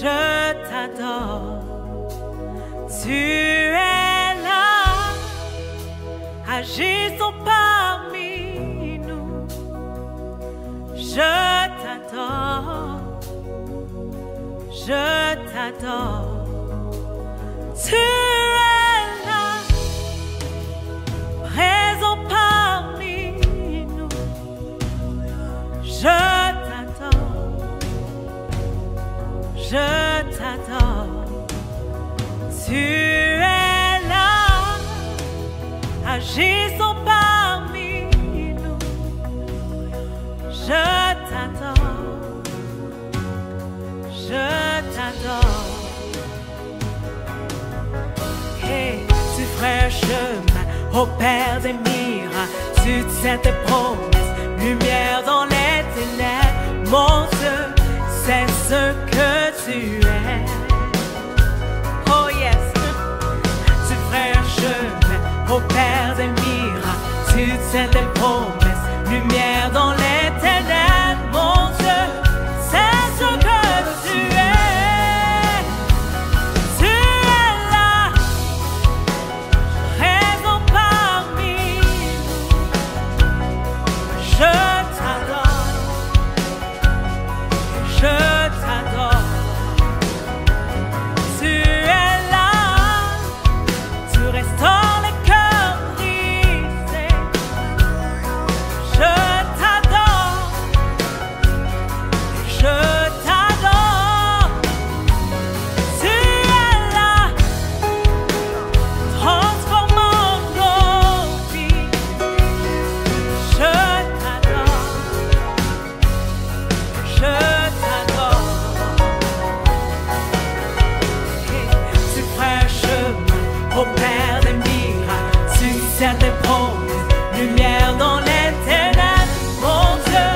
Je t'adore, tu es là, agissons parmi nous. Je t'adore, tu es là, présent parmi nous. Je t'adore, tu es là, agissons parmi nous. Je t'adore. Et tu ferais un chemin au Père des miracles, tu tiens tes promesses, lumière dans les ténèbres, mon Dieu. C'est ce que tu es. Oh yes. Tu ferais un chemin au Père des miracles, tu tiens tes promesses, lumière dans les ténèbres, mon Dieu. C'est ce que tu es. Tu es là, présent parmi nous. Je t'adore. Tu es là, tu restaures les cœurs brisés. Je t'adore, tu es là, transformant nos vies. Je t'adore. Tu ferais un chemin au Père des miracles, tu tiens tes promesses, lumière dans les ténèbres, mon Dieu,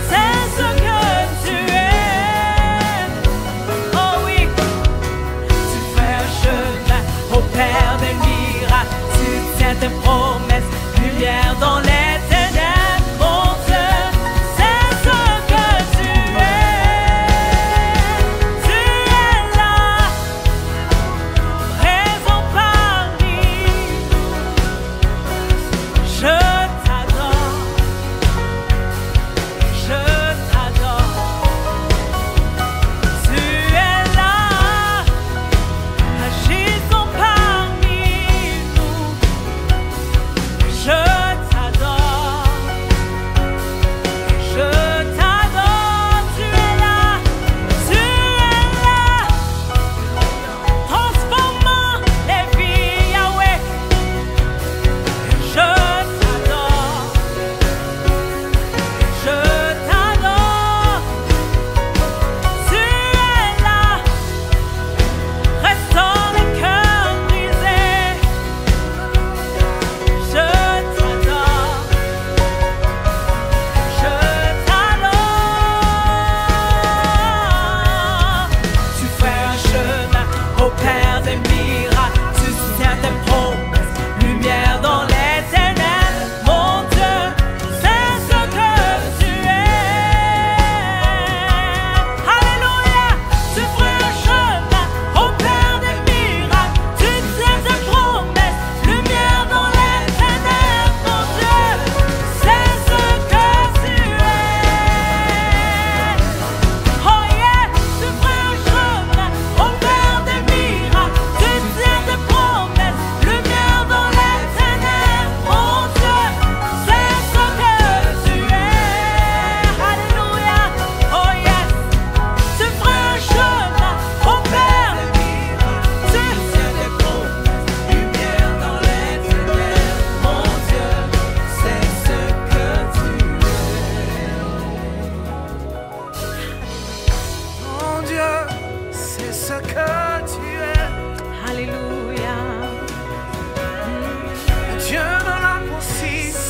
c'est ce que tu es. Oh oui, tu ferais un chemin au Père des miracles, tu tiens tes promesses, lumière dans les ténèbres, mon Dieu.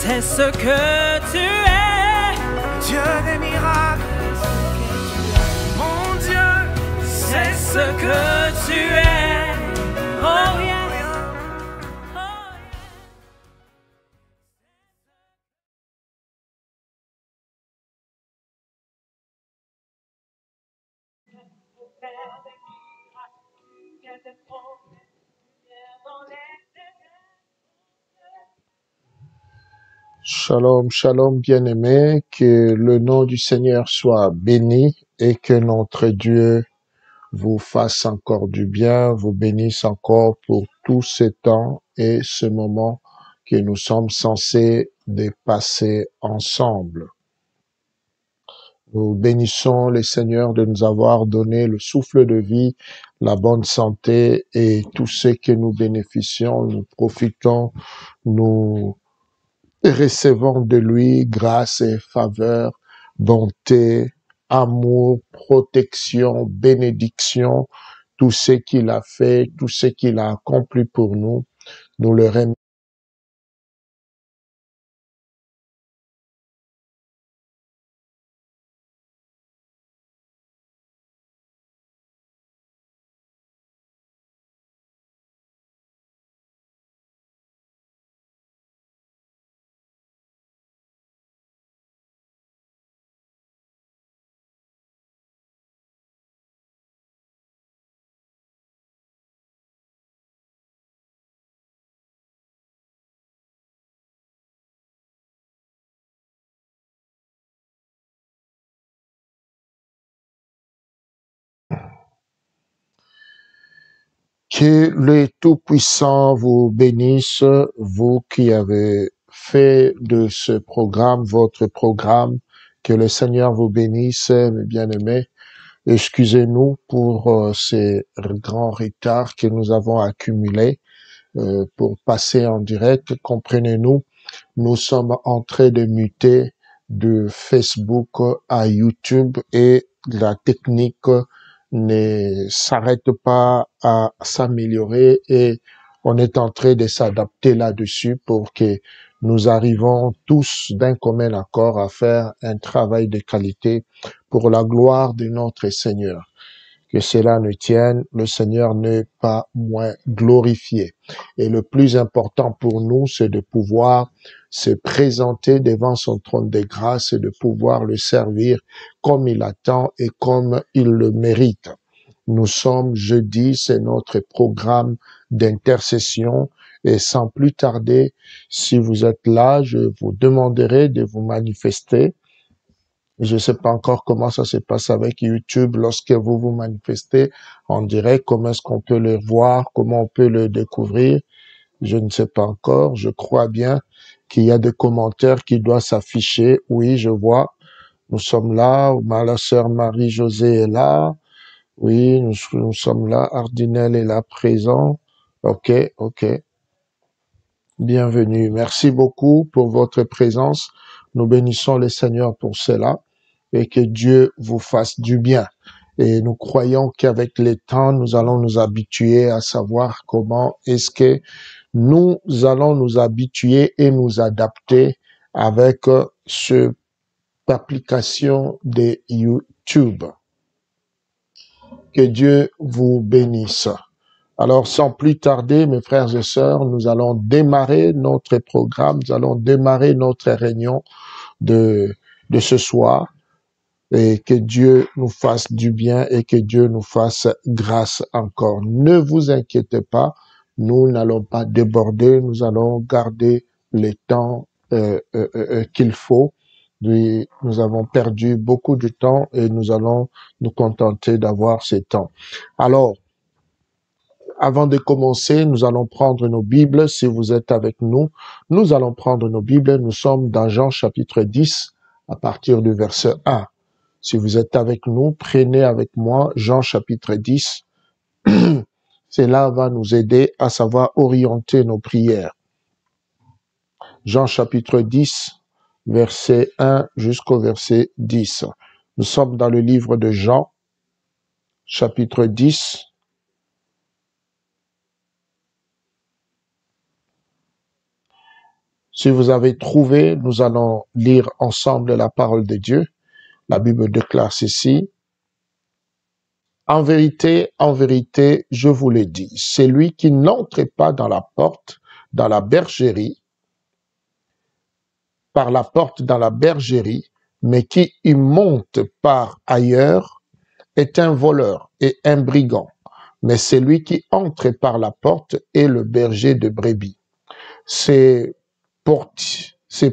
C'est ce que tu es, Dieu des miracles. Mon Dieu, c'est ce que tu es. Oh yeah. Oh, yeah. Shalom, shalom, bien-aimés, que le nom du Seigneur soit béni et que notre Dieu vous fasse encore du bien, vous bénisse encore pour tout ce temps et ce moment que nous sommes censés de passer ensemble. Nous bénissons le Seigneur de nous avoir donné le souffle de vie, la bonne santé et tout ce que nous bénéficions, nous profitons, nous recevons de lui grâce et faveur, bonté, amour, protection, bénédiction, tout ce qu'il a fait, tout ce qu'il a accompli pour nous. Nous le remercions. Que le Tout-Puissant vous bénisse, vous qui avez fait de ce programme votre programme. Que le Seigneur vous bénisse, mes bien-aimés. Excusez-nous pour ces grands retards que nous avons accumulés pour passer en direct. Comprenez-nous, nous sommes en train de muter de Facebook à YouTube et la technique ne s'arrête pas à s'améliorer et on est en train de s'adapter là-dessus pour que nous arrivons tous d'un commun accord à faire un travail de qualité pour la gloire de notre Seigneur. Que cela ne tienne, le Seigneur n'est pas moins glorifié. Et le plus important pour nous, c'est de pouvoir se présenter devant son trône de grâce et de pouvoir le servir comme il attend et comme il le mérite. Nous sommes jeudi, c'est notre programme d'intercession et sans plus tarder, si vous êtes là, je vous demanderai de vous manifester. Je ne sais pas encore comment ça se passe avec YouTube lorsque vous vous manifestez en direct, comment est-ce qu'on peut le voir, comment on peut le découvrir. Je ne sais pas encore. Je crois bien qu'il y a des commentaires qui doivent s'afficher. Oui, je vois. Nous sommes là. La sœur Marie-Josée est là. Oui, nous sommes là. Ardinel est là présent. OK. Bienvenue. Merci beaucoup pour votre présence. Nous bénissons le Seigneur pour cela et que Dieu vous fasse du bien. Et nous croyons qu'avec le temps, nous allons nous habituer à savoir comment est-ce que nous allons nous habituer et nous adapter avec cette application de YouTube. Que Dieu vous bénisse. Alors, sans plus tarder, mes frères et sœurs, nous allons démarrer notre programme, nous allons démarrer notre réunion de ce soir et que Dieu nous fasse du bien et que Dieu nous fasse grâce encore. Ne vous inquiétez pas, nous n'allons pas déborder, nous allons garder le temps qu'il faut. Nous avons perdu beaucoup de temps et nous allons nous contenter d'avoir ce temps. Alors, avant de commencer, nous allons prendre nos Bibles. Si vous êtes avec nous, nous allons prendre nos Bibles. Nous sommes dans Jean chapitre 10 à partir du verset 1. Si vous êtes avec nous, prenez avec moi Jean chapitre 10. Cela va nous aider à savoir orienter nos prières. Jean chapitre 10, verset 1 jusqu'au verset 10. Nous sommes dans le livre de Jean, chapitre 10. Si vous avez trouvé, nous allons lire ensemble la parole de Dieu. La Bible déclare ceci. En vérité, je vous le dis, celui qui n'entre pas dans la porte, dans la bergerie, par la porte dans la bergerie, mais qui y monte par ailleurs, est un voleur et un brigand. mais celui qui entre par la porte est le berger de brebis. Ces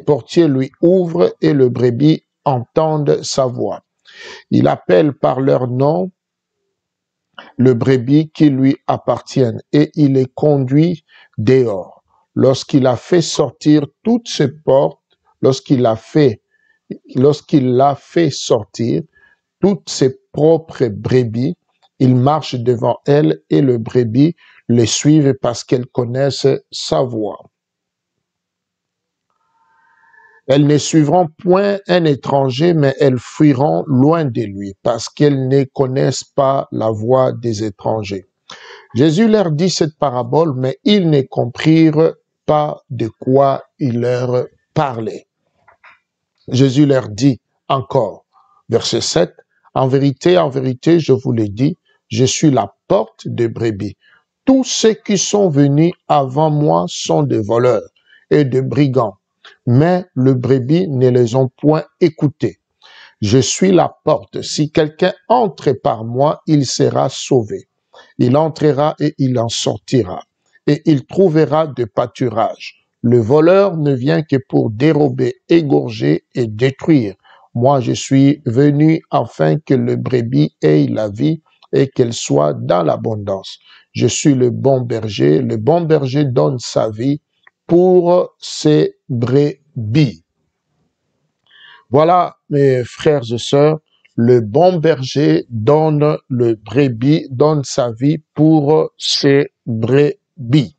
portiers lui ouvrent et le brebis entendent sa voix. Il appelle par leur nom le brebis qui lui appartiennent et il les conduit dehors. Lorsqu'il a fait sortir toutes ses portes, lorsqu'il l'a fait sortir toutes ses propres brebis, il marche devant elles et le brebis les suivent parce qu'elles connaissent sa voix. Elles ne suivront point un étranger, mais elles fuiront loin de lui, parce qu'elles ne connaissent pas la voix des étrangers. Jésus leur dit cette parabole, mais ils ne comprirent pas de quoi il leur parlait. Jésus leur dit encore, verset 7, « En vérité, je vous le dis, je suis la porte des brebis. Tous ceux qui sont venus avant moi sont des voleurs et des brigands. Mais le brebis ne les ont point écoutés. Je suis la porte. Si quelqu'un entre par moi, il sera sauvé. Il entrera et il en sortira. Et il trouvera de pâturage. Le voleur ne vient que pour dérober, égorger et détruire. Moi, je suis venu afin que le brebis ait la vie et qu'elle soit dans l'abondance. Je suis le bon berger. Le bon berger donne sa vie pour ses brebis. » Voilà, mes frères et sœurs, le bon berger donne sa vie pour ses brebis.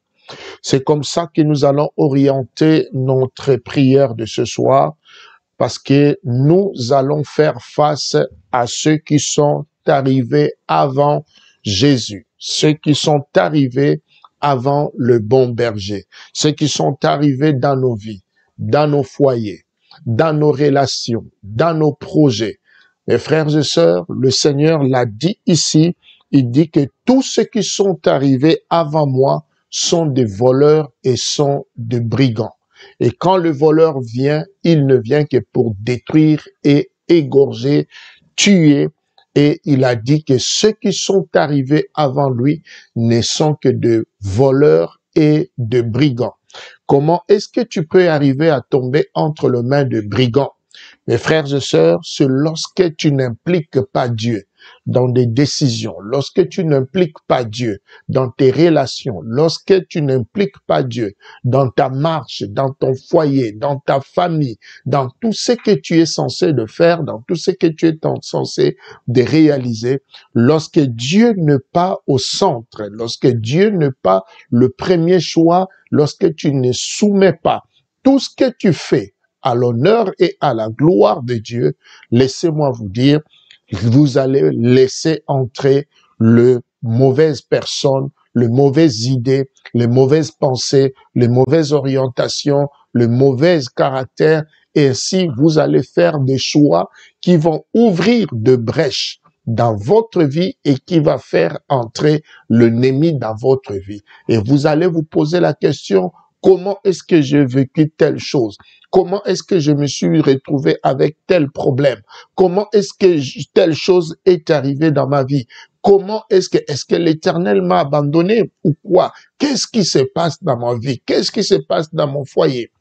C'est comme ça que nous allons orienter notre prière de ce soir, parce que nous allons faire face à ceux qui sont arrivés avant Jésus, ceux qui sont arrivés avant le bon berger, ceux qui sont arrivés dans nos vies, dans nos foyers, dans nos relations, dans nos projets. Mes frères et sœurs, le Seigneur l'a dit ici, il dit que tous ceux qui sont arrivés avant moi sont des voleurs et sont des brigands. Et quand le voleur vient, il ne vient que pour détruire et égorger, tuer. Et il a dit que ceux qui sont arrivés avant lui ne sont que de voleurs et de brigands. Comment est-ce que tu peux arriver à tomber entre les mains de brigands? Mes frères et sœurs, c'est lorsque tu n'impliques pas Dieu dans des décisions, lorsque tu n'impliques pas Dieu dans tes relations, lorsque tu n'impliques pas Dieu dans ta marche, dans ton foyer, dans ta famille, dans tout ce que tu es censé de faire, dans tout ce que tu es censé de réaliser, lorsque Dieu n'est pas au centre, lorsque Dieu n'est pas le premier choix, lorsque tu ne soumets pas tout ce que tu fais à l'honneur et à la gloire de Dieu, laissez-moi vous dire, vous allez laisser entrer les mauvaises personnes, les mauvaises idées, les mauvaises pensées, les mauvaises orientations, les mauvais caractères, et ainsi vous allez faire des choix qui vont ouvrir de brèches dans votre vie et qui va faire entrer l'ennemi dans votre vie. Et vous allez vous poser la question, comment est-ce que j'ai vécu telle chose? Comment est-ce que je me suis retrouvé avec tel problème? Comment est-ce que telle chose est arrivée dans ma vie? Comment est-ce que l'Éternel m'a abandonné ou quoi? Qu'est-ce qui se passe dans ma vie? Qu'est-ce qui se passe dans mon foyer?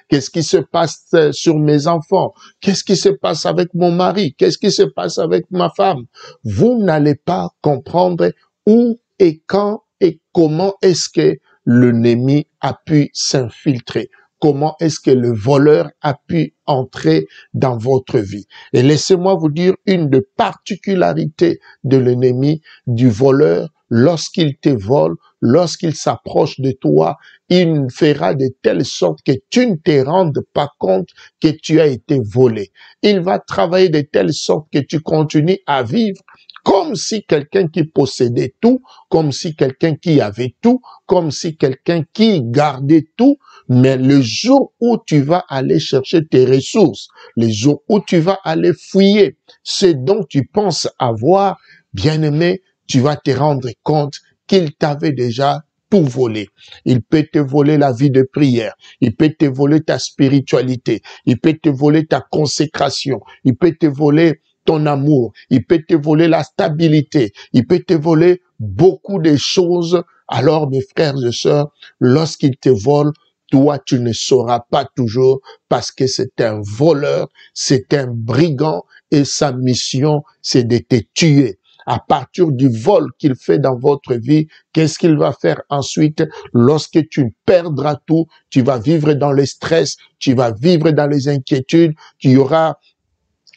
Qu'est-ce qui se passe sur mes enfants? Qu'est-ce qui se passe avec mon mari? Qu'est-ce qui se passe avec ma femme? Vous n'allez pas comprendre où et quand et comment est-ce que l'ennemi a pu s'infiltrer. Comment est-ce que le voleur a pu entrer dans votre vie. Et laissez-moi vous dire une des particularités de l'ennemi, du voleur, lorsqu'il te vole, lorsqu'il s'approche de toi, il fera de telle sorte que tu ne te rendes pas compte que tu as été volé. Il va travailler de telle sorte que tu continues à vivre comme si quelqu'un qui possédait tout, comme si quelqu'un qui avait tout, comme si quelqu'un qui gardait tout, mais le jour où tu vas aller chercher tes ressources, le jour où tu vas aller fouiller ce dont tu penses avoir, bien-aimé, tu vas te rendre compte qu'il t'avait déjà tout volé. Il peut te voler la vie de prière, il peut te voler ta spiritualité, il peut te voler ta consécration, il peut te voler ton amour, il peut te voler la stabilité, il peut te voler beaucoup de choses. Alors, mes frères et sœurs, lorsqu'il te vole, toi, tu ne sauras pas toujours parce que c'est un voleur, c'est un brigand et sa mission, c'est de te tuer. À partir du vol qu'il fait dans votre vie, qu'est-ce qu'il va faire ensuite? Lorsque tu perdras tout, tu vas vivre dans le stress, tu vas vivre dans les inquiétudes, tu auras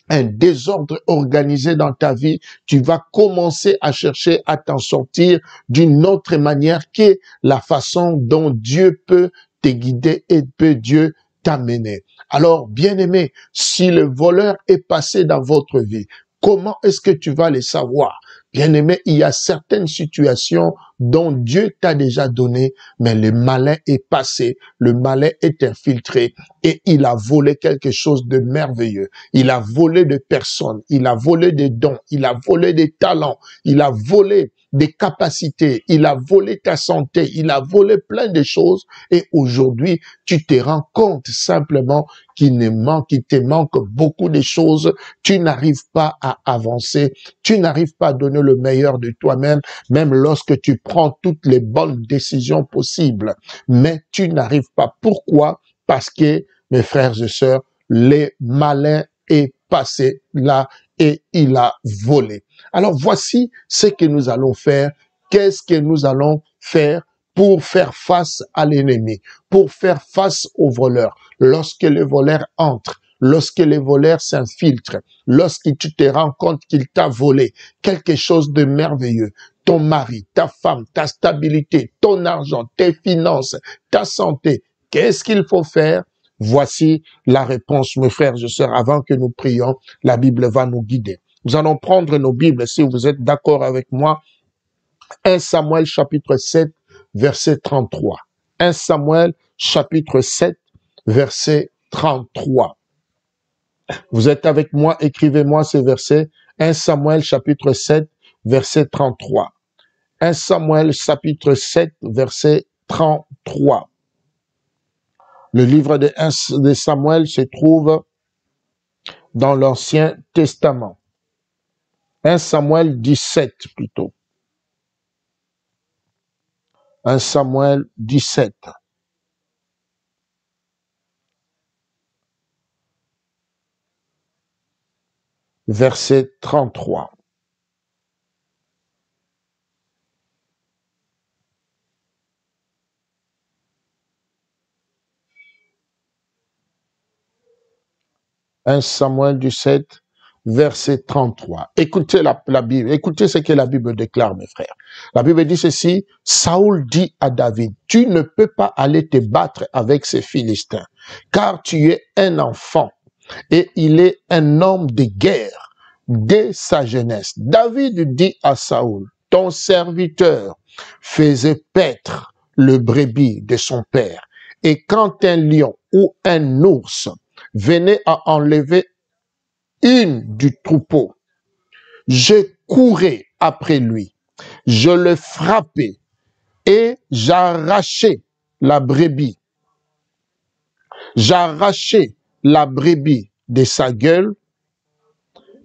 un désordre organisé dans ta vie, tu vas commencer à chercher à t'en sortir d'une autre manière que la façon dont Dieu peut te guider et peut Dieu t'amener. Alors, bien-aimé, si le voleur est passé dans votre vie, comment est-ce que tu vas le savoir? Bien-aimé, il y a certaines situations dont Dieu t'a déjà donné, mais le malin est passé, le malin est infiltré et il a volé quelque chose de merveilleux. Il a volé de personnes, il a volé des dons, il a volé des talents, il a volé des capacités, il a volé ta santé, il a volé plein de choses et aujourd'hui, tu te rends compte simplement qu'il te manque beaucoup de choses, tu n'arrives pas à avancer, tu n'arrives pas à donner le meilleur de toi-même, même lorsque tu prends toutes les bonnes décisions possibles, mais tu n'arrives pas. Pourquoi? Parce que, mes frères et sœurs, le malin est passé là et il a volé. Alors voici ce que nous allons faire. Qu'est-ce que nous allons faire pour faire face à l'ennemi, pour faire face au voleur? Lorsque le voleur entre, lorsque le voleur s'infiltre, lorsque tu te rends compte qu'il t'a volé quelque chose de merveilleux, ton mari, ta femme, ta stabilité, ton argent, tes finances, ta santé, qu'est-ce qu'il faut faire? Voici la réponse, mes frères et sœurs. Avant que nous prions, la Bible va nous guider. Nous allons prendre nos Bibles, si vous êtes d'accord avec moi. 1 Samuel chapitre 7, verset 33. 1 Samuel chapitre 7, verset 33. Vous êtes avec moi, écrivez-moi ces versets. 1 Samuel chapitre 7, verset 33. 1 Samuel chapitre 7, verset 33. Le livre de Samuel se trouve dans l'Ancien Testament. 1 Samuel 17 plutôt. 1 Samuel 17. Verset 33. « 1 Samuel 17, verset 33. » Écoutez la Bible, écoutez ce que la Bible déclare, mes frères. La Bible dit ceci, « Saoul dit à David, tu ne peux pas aller te battre avec ces Philistins, car tu es un enfant, et il est un homme de guerre dès sa jeunesse. » David dit à Saoul, « Ton serviteur faisait paître le brebis de son père, et quand un lion ou un ours venait à enlever une du troupeau, je courais après lui, je le frappais et j'arrachais la brebis. J'arrachais la brebis de sa gueule,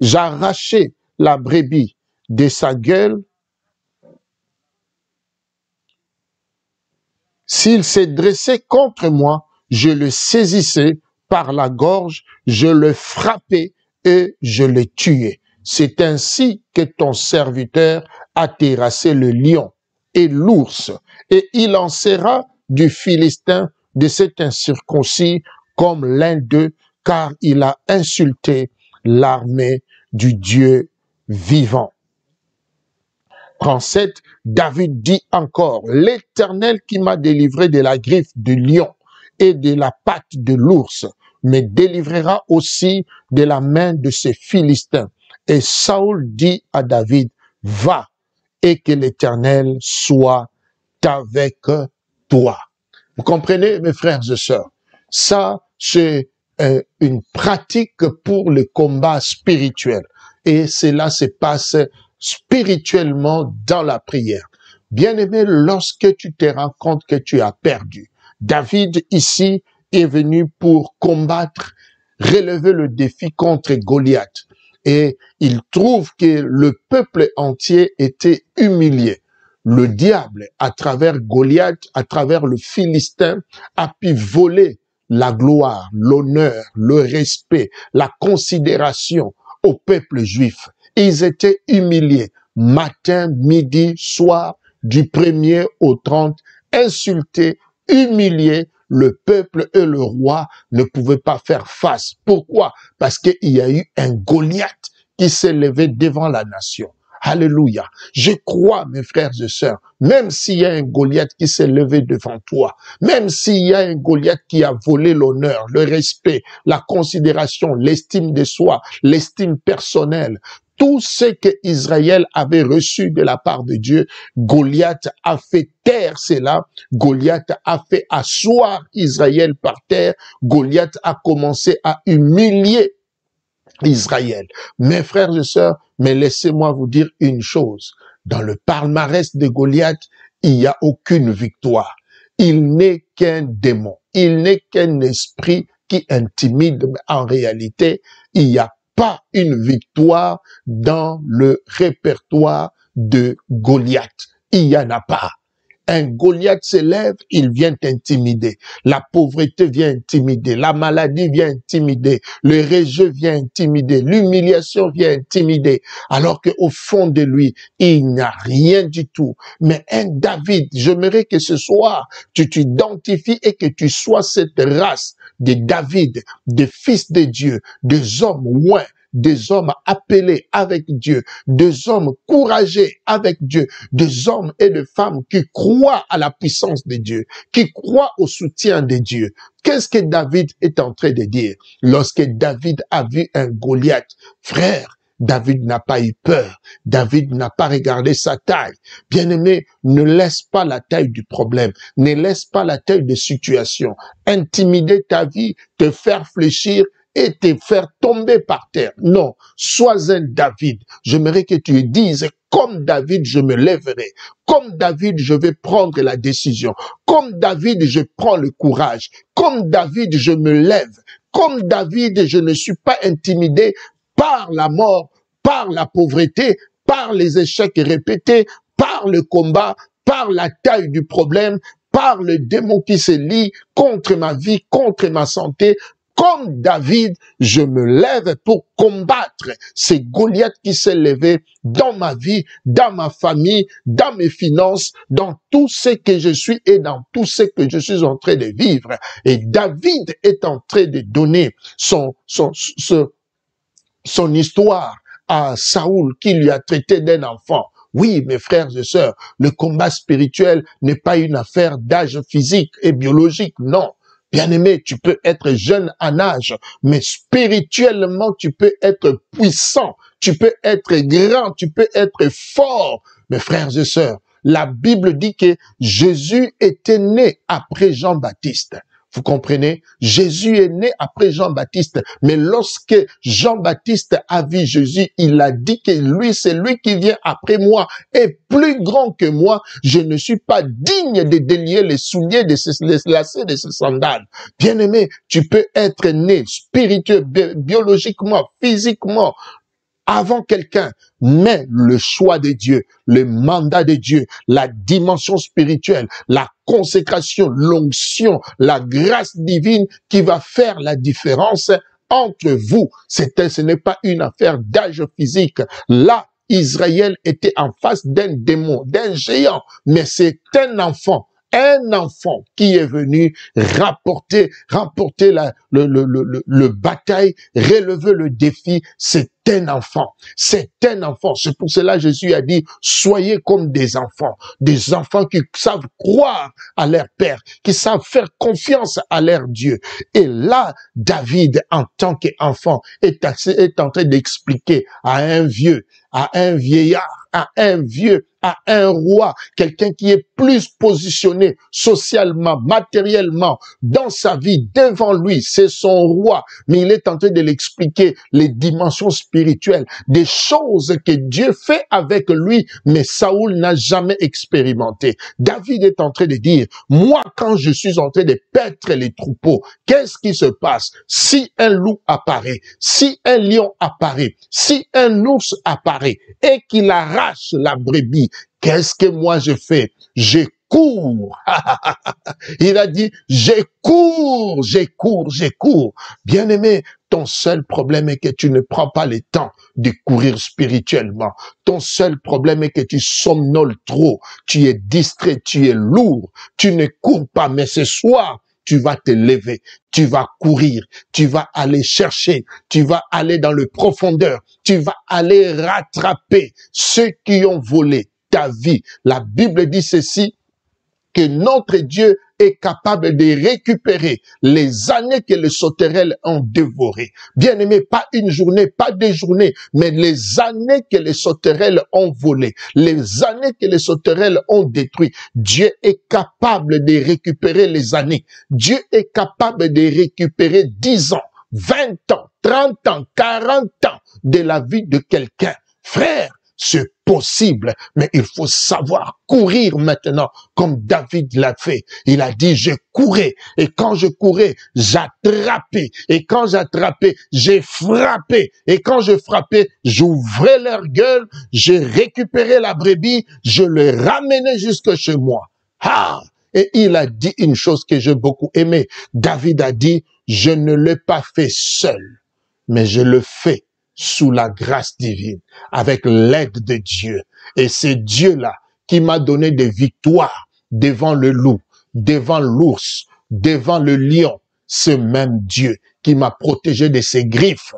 j'arrachais la brebis de sa gueule. S'il s'est dressé contre moi, je le saisissais par la gorge, je le frappais et je le tuais. C'est ainsi que ton serviteur a terrassé le lion et l'ours, et il en sera du Philistin de cet incirconcis comme l'un d'eux, car il a insulté l'armée du Dieu vivant. 37, David dit encore, « L'Éternel qui m'a délivré de la griffe du lion et de la patte de l'ours, me délivrera aussi de la main de ces Philistins. » Et Saoul dit à David, « Va, et que l'Éternel soit avec toi. » Vous comprenez, mes frères et sœurs? Ça, c'est une pratique pour le combat spirituel. Et cela se passe spirituellement dans la prière. Bien-aimé, lorsque tu te rends compte que tu as perdu, David ici est venu pour combattre, relever le défi contre Goliath. et il trouve que le peuple entier était humilié. Le diable, à travers Goliath, à travers le Philistin, a pu voler la gloire, l'honneur, le respect, la considération au peuple juif. Ils étaient humiliés, matin, midi, soir, du 1er au 30, insultés, humiliés. Le peuple et le roi ne pouvaient pas faire face. Pourquoi? Parce qu'il y a eu un Goliath qui s'est levé devant la nation. Alléluia. Je crois, mes frères et sœurs, même s'il y a un Goliath qui s'est levé devant toi, même s'il y a un Goliath qui a volé l'honneur, le respect, la considération, l'estime de soi, l'estime personnelle, tout ce que Israël avait reçu de la part de Dieu, Goliath a fait taire cela, Goliath a fait asseoir Israël par terre, Goliath a commencé à humilier Israël. Mes frères et sœurs, mais laissez-moi vous dire une chose. Dans le palmarès de Goliath, il n'y a aucune victoire. Il n'est qu'un démon. Il n'est qu'un esprit qui intimide. Mais en réalité, il n'y a pas une victoire dans le répertoire de Goliath. Il n'y en a pas. Un Goliath s'élève, il vient intimider. La pauvreté vient intimider. La maladie vient intimider. Le rejet vient intimider. L'humiliation vient intimider. Alors qu'au fond de lui, il n'y a rien du tout. Mais un David, j'aimerais que ce soir, tu t'identifies et que tu sois cette race de David, des fils de Dieu, des hommes loin, des hommes appelés avec Dieu, des hommes courageux avec Dieu, des hommes et des femmes qui croient à la puissance de Dieu, qui croient au soutien de Dieu. Qu'est-ce que David est en train de dire? Lorsque David a vu un Goliath, frère, David n'a pas eu peur. David n'a pas regardé sa taille. Bien-aimé, ne laisse pas la taille du problème. Ne laisse pas la taille de situation intimider ta vie, te faire fléchir et te faire tomber par terre. Non, sois un David. J'aimerais que tu dises, comme David, je me lèverai. Comme David, je vais prendre la décision. Comme David, je prends le courage. Comme David, je me lève. Comme David, je ne suis pas intimidé par la mort, par la pauvreté, par les échecs répétés, par le combat, par la taille du problème, par le démon qui se lie contre ma vie, contre ma santé. Comme David, je me lève pour combattre ces Goliaths qui s'est levé dans ma vie, dans ma famille, dans mes finances, dans tout ce que je suis et dans tout ce que je suis en train de vivre. Et David est en train de donner son histoire à Saoul qui lui a traité d'un enfant. Oui, mes frères et sœurs, le combat spirituel n'est pas une affaire d'âge physique et biologique, non. Bien-aimé, tu peux être jeune en âge, mais spirituellement, tu peux être puissant, tu peux être grand, tu peux être fort. Mes frères et sœurs, la Bible dit que Jésus était né après Jean-Baptiste. Vous comprenez? Jésus est né après Jean-Baptiste. Mais lorsque Jean-Baptiste a vu Jésus, il a dit que lui, c'est lui qui vient après moi, est plus grand que moi. Je ne suis pas digne de délier les souliers, les lacets de ses sandales. Bien-aimé, tu peux être né spirituel, biologiquement, physiquement, avant quelqu'un, mais le choix de Dieu, le mandat de Dieu, la dimension spirituelle, la consécration, l'onction, la grâce divine qui va faire la différence entre vous. Ce n'est pas une affaire d'âge physique. Là, Israël était en face d'un démon, d'un géant, mais c'est un enfant qui est venu remporter le bataille, relever le défi. C'est un enfant. C'est un enfant. C'est pour cela que Jésus a dit, soyez comme des enfants qui savent croire à leur Père, qui savent faire confiance à leur Dieu. Et là, David, en tant qu'enfant, est en train d'expliquer à un vieux, à un vieillard, à un vieux, à un roi, quelqu'un qui est plus positionné socialement, matériellement, dans sa vie, devant lui, c'est son roi, mais il est en train de l'expliquer les dimensions spirituelles, des choses que Dieu fait avec lui, mais Saoul n'a jamais expérimenté. David est en train de dire, moi, quand je suis en train de paître les troupeaux, qu'est-ce qui se passe? Si un loup apparaît, si un lion apparaît, si un ours apparaît et qu'il arrache la brebis, qu'est-ce que moi je fais? Je cours. Il a dit, je cours, je cours, je cours. Bien-aimé, ton seul problème est que tu ne prends pas le temps de courir spirituellement. Ton seul problème est que tu somnoles trop. Tu es distrait, tu es lourd. Tu ne cours pas, mais ce soir, tu vas te lever, tu vas courir, tu vas aller chercher, tu vas aller dans le profondeur, tu vas aller rattraper ceux qui ont volé ta vie. La Bible dit ceci, que notre Dieu est capable de récupérer les années que les sauterelles ont dévorées. Bien aimé, pas une journée, pas deux journées, mais les années que les sauterelles ont volées, les années que les sauterelles ont détruites. Dieu est capable de récupérer les années. Dieu est capable de récupérer 10 ans, 20 ans, 30 ans, 40 ans de la vie de quelqu'un. Frère, c'est possible, mais il faut savoir courir maintenant, comme David l'a fait. Il a dit, je courais, et quand je courais, j'attrapais, et quand j'attrapais, j'ai frappé, et quand je frappais, j'ouvrais leur gueule, je récupérais la brebis, je le ramenais jusque chez moi. Ah! Et il a dit une chose que j'ai beaucoup aimé. David a dit, je ne l'ai pas fait seul, mais je le fais sous la grâce divine, avec l'aide de Dieu. Et c'est Dieu-là qui m'a donné des victoires devant le loup, devant l'ours, devant le lion. Ce même Dieu qui m'a protégé de ses griffes,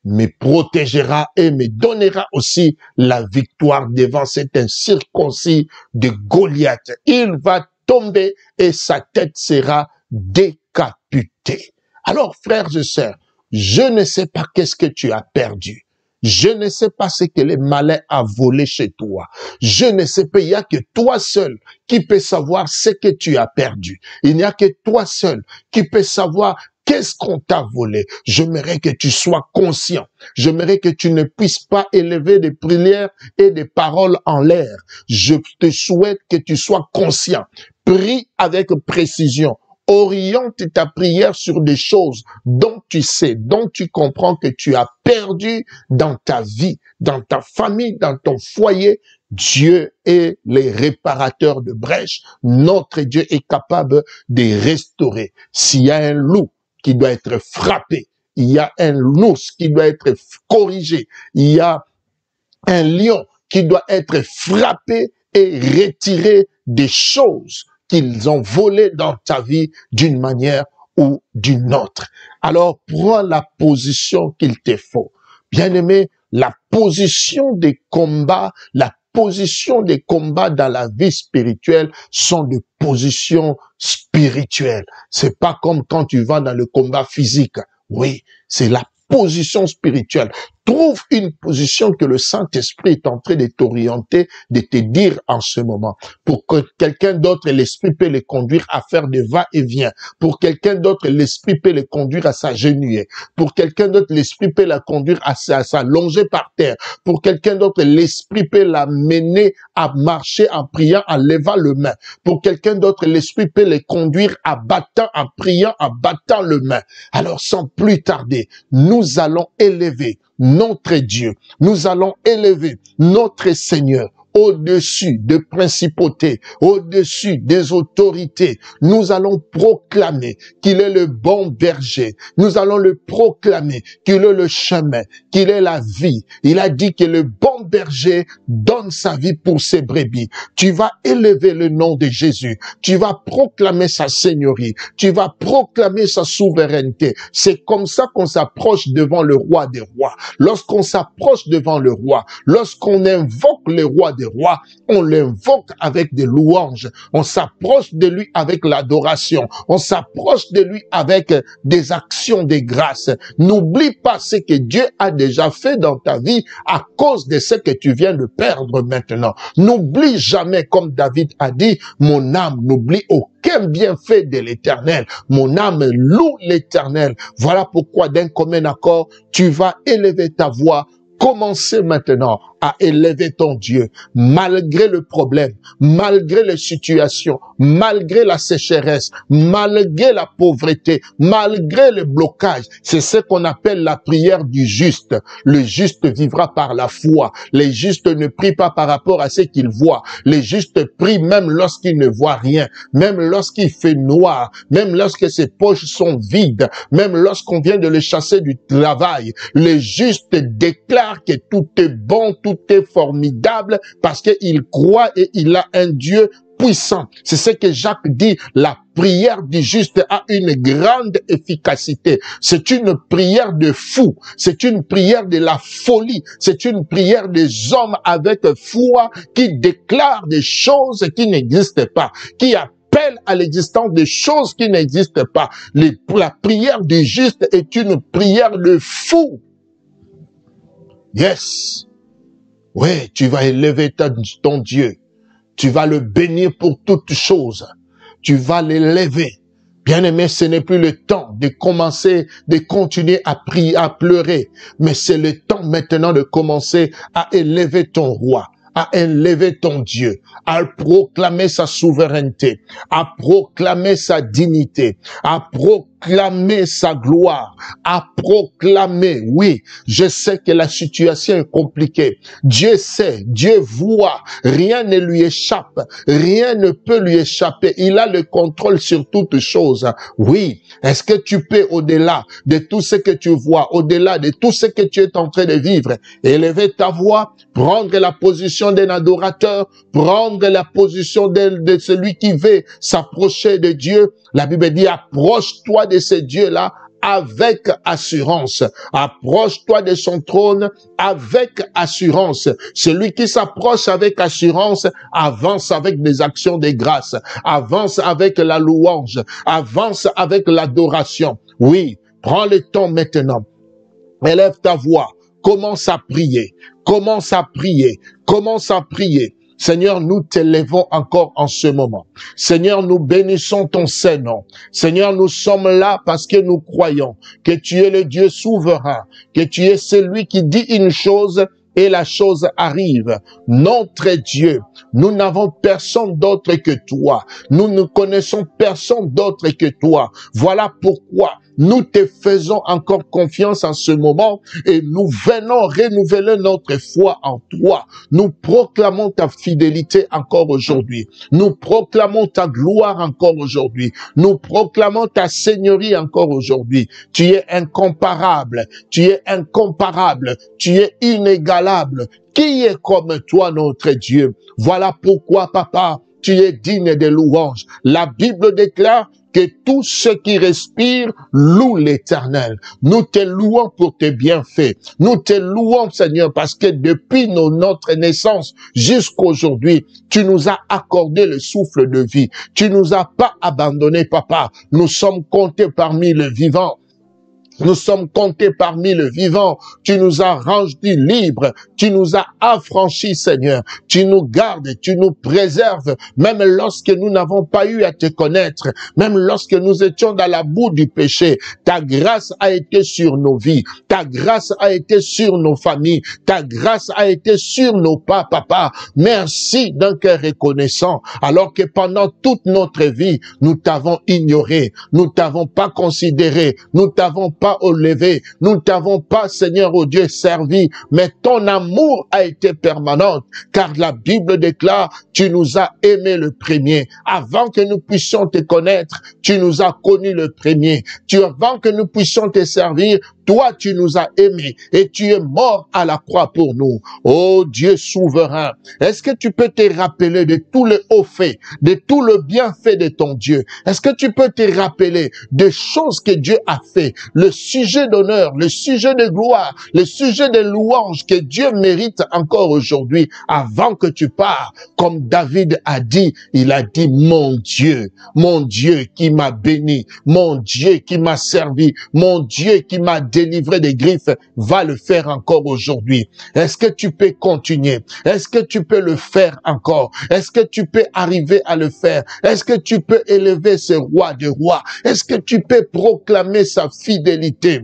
me protégera et me donnera aussi la victoire devant cet incirconcis de Goliath. Il va tomber et sa tête sera décapitée. Alors, frères et sœurs, je ne sais pas qu'est-ce que tu as perdu. Je ne sais pas ce que le malin a volé chez toi. Je ne sais pas, il n'y a que toi seul qui peut savoir ce que tu as perdu. Il n'y a que toi seul qui peut savoir qu'est-ce qu'on t'a volé. J'aimerais que tu sois conscient. J'aimerais que tu ne puisses pas élever des prières et des paroles en l'air. Je te souhaite que tu sois conscient. Prie avec précision. Oriente ta prière sur des choses dont tu sais, dont tu comprends que tu as perdu dans ta vie, dans ta famille, dans ton foyer. Dieu est le réparateur de brèches. Notre Dieu est capable de restaurer. S'il y a un loup qui doit être frappé, il y a un ours qui doit être corrigé, il y a un lion qui doit être frappé et retiré des choses qu'ils ont volé dans ta vie d'une manière ou d'une autre. Alors, prends la position qu'il te faut. Bien-aimé, la position des combats, la position des combats dans la vie spirituelle sont des positions spirituelles. C'est pas comme quand tu vas dans le combat physique. Oui, c'est la position spirituelle. Trouve une position que le Saint-Esprit est en train de t'orienter, de te dire en ce moment. Pour que quelqu'un d'autre, l'Esprit peut le conduire à faire des va-et-vient. Pour quelqu'un d'autre, l'Esprit peut le conduire à s'agenouiller. Pour quelqu'un d'autre, l'Esprit peut la conduire à s'allonger par terre. Pour quelqu'un d'autre, l'Esprit peut la mener à marcher en priant, en levant le main. Pour quelqu'un d'autre, l'Esprit peut le conduire à battant, en priant, en battant le main. Alors, sans plus tarder, nous allons élever notre Dieu. Nous allons élever notre Seigneur au-dessus des principautés, au-dessus des autorités. Nous allons proclamer qu'il est le bon berger. Nous allons le proclamer qu'il est le chemin, qu'il est la vie. Il a dit que le bon berger donne sa vie pour ses brebis. Tu vas élever le nom de Jésus. Tu vas proclamer sa seigneurie. Tu vas proclamer sa souveraineté. C'est comme ça qu'on s'approche devant le roi des rois. Lorsqu'on s'approche devant le roi, lorsqu'on invoque le roi des rois, on l'invoque avec des louanges, on s'approche de lui avec l'adoration, on s'approche de lui avec des actions de grâce. N'oublie pas ce que Dieu a déjà fait dans ta vie à cause de ce que tu viens de perdre maintenant. N'oublie jamais, comme David a dit, mon âme n'oublie aucun bienfait de l'Éternel. Mon âme loue l'Éternel. Voilà pourquoi d'un commun accord, tu vas élever ta voix. Commencez maintenant à élever ton Dieu, malgré le problème, malgré les situations, malgré la sécheresse, malgré la pauvreté, malgré le blocage. C'est ce qu'on appelle la prière du juste. Le juste vivra par la foi. Les justes ne prient pas par rapport à ce qu'ils voient. Les justes prient même lorsqu'ils ne voient rien, même lorsqu'il fait noir, même lorsque ses poches sont vides, même lorsqu'on vient de le chasser du travail. Les justes déclarent que tout est bon, tout est formidable parce qu'il croit et il a un Dieu puissant. C'est ce que Jacques dit, la prière du juste a une grande efficacité. C'est une prière de fou, c'est une prière de la folie, c'est une prière des hommes avec foi qui déclarent des choses qui n'existent pas, qui appelle à l'existence des choses qui n'existent pas. La prière du juste est une prière de fou. Yes. Oui, tu vas élever ton Dieu. Tu vas le bénir pour toutes choses. Tu vas l'élever. Bien-aimé, ce n'est plus le temps de commencer, de continuer à prier, à pleurer. Mais c'est le temps maintenant de commencer à élever ton roi, à élever ton Dieu, à proclamer sa souveraineté, à proclamer sa dignité, à proclamer sa gloire, à proclamer, oui, je sais que la situation est compliquée. Dieu sait, Dieu voit, rien ne lui échappe, rien ne peut lui échapper. Il a le contrôle sur toutes choses. Oui, est-ce que tu peux, au-delà de tout ce que tu vois, au-delà de tout ce que tu es en train de vivre, élever ta voix, prendre la position d'un adorateur, prendre la position de celui qui veut s'approcher de Dieu? La Bible dit, approche-toi de ce Dieu-là avec assurance. Approche-toi de son trône avec assurance. Celui qui s'approche avec assurance avance avec des actions de grâce, avance avec la louange, avance avec l'adoration. Oui, prends le temps maintenant. Élève ta voix. Commence à prier. Commence à prier. Commence à prier. Seigneur, nous t'élevons encore en ce moment. Seigneur, nous bénissons ton Saint-Nom. Seigneur, nous sommes là parce que nous croyons que tu es le Dieu souverain, que tu es celui qui dit une chose et la chose arrive. Notre Dieu, nous n'avons personne d'autre que toi. Nous ne connaissons personne d'autre que toi. Voilà pourquoi nous te faisons encore confiance en ce moment et nous venons renouveler notre foi en toi. Nous proclamons ta fidélité encore aujourd'hui. Nous proclamons ta gloire encore aujourd'hui. Nous proclamons ta seigneurie encore aujourd'hui. Tu es incomparable. Tu es incomparable. Tu es inégalable. Qui est comme toi, notre Dieu? Voilà pourquoi, Papa, tu es digne de louanges. La Bible déclare que tous ceux qui respirent louent l'Éternel. Nous te louons pour tes bienfaits. Nous te louons, Seigneur, parce que depuis notre naissance jusqu'aujourd'hui, tu nous as accordé le souffle de vie. Tu nous as pas abandonnés, Papa. Nous sommes comptés parmi les vivants. Nous sommes comptés parmi le vivant. Tu nous as rendus libres. Tu nous as affranchis, Seigneur. Tu nous gardes, tu nous préserves, même lorsque nous n'avons pas eu à te connaître, même lorsque nous étions dans la boue du péché. Ta grâce a été sur nos vies. Ta grâce a été sur nos familles. Ta grâce a été sur nos pas, Papa. Merci d'un cœur reconnaissant. Alors que pendant toute notre vie, nous t'avons ignoré. Nous t'avons pas considéré. Nous t'avons pas élevé. Nous t'avons pas, Seigneur, oh Dieu, servi. Mais ton amour a été permanent. Car la Bible déclare, tu nous as aimé le premier. Avant que nous puissions te connaître, tu nous as connu le premier. Avant que nous puissions te servir, Toi, tu nous as aimés et tu es mort à la croix pour nous. Oh Dieu souverain, est-ce que tu peux te rappeler de tout le haut fait, de tout le bienfait de ton Dieu? Est-ce que tu peux te rappeler des choses que Dieu a fait, le sujet d'honneur, le sujet de gloire, le sujet de louange que Dieu mérite encore aujourd'hui avant que tu pars? Comme David a dit, il a dit, mon Dieu qui m'a béni, mon Dieu qui m'a servi, mon Dieu qui m'a délivré des griffes, va le faire encore aujourd'hui. Est-ce que tu peux continuer? Est-ce que tu peux le faire encore? Est-ce que tu peux arriver à le faire? Est-ce que tu peux élever ce roi de rois? Est-ce que tu peux proclamer sa fidélité?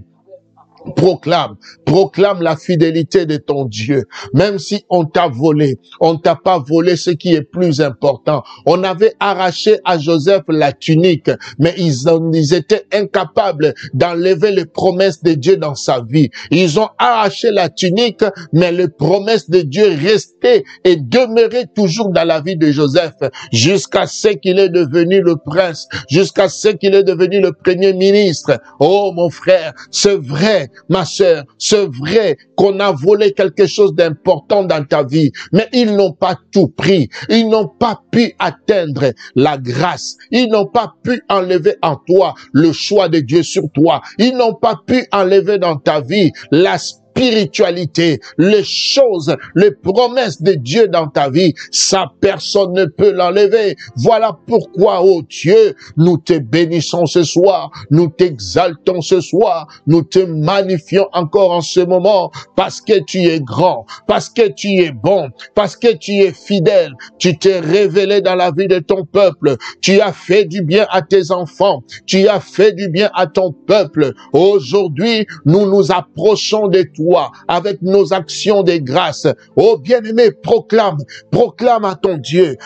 Proclame la fidélité de ton Dieu. Même si on t'a volé, on t'a pas volé ce qui est plus important. On avait arraché à Joseph la tunique, mais ils étaient incapables d'enlever les promesses de Dieu dans sa vie. Ils ont arraché la tunique, mais les promesses de Dieu restaient et demeuraient toujours dans la vie de Joseph, jusqu'à ce qu'il est devenu le prince, jusqu'à ce qu'il est devenu le premier ministre. Oh mon frère, c'est vrai, ma sœur, c'est vrai qu'on a volé quelque chose d'important dans ta vie, mais ils n'ont pas tout pris. Ils n'ont pas pu atteindre la grâce. Ils n'ont pas pu enlever en toi le choix de Dieu sur toi. Ils n'ont pas pu enlever dans ta vie la spiritualité, les choses, les promesses de Dieu dans ta vie. Ça, personne ne peut l'enlever. Voilà pourquoi, oh Dieu, nous te bénissons ce soir, nous t'exaltons ce soir, nous te magnifions encore en ce moment, parce que tu es grand, parce que tu es bon, parce que tu es fidèle. Tu t'es révélé dans la vie de ton peuple. Tu as fait du bien à tes enfants. Tu as fait du bien à ton peuple. Aujourd'hui, nous nous approchons de toi avec nos actions de grâce. Oh bien-aimé, proclame à ton Dieu.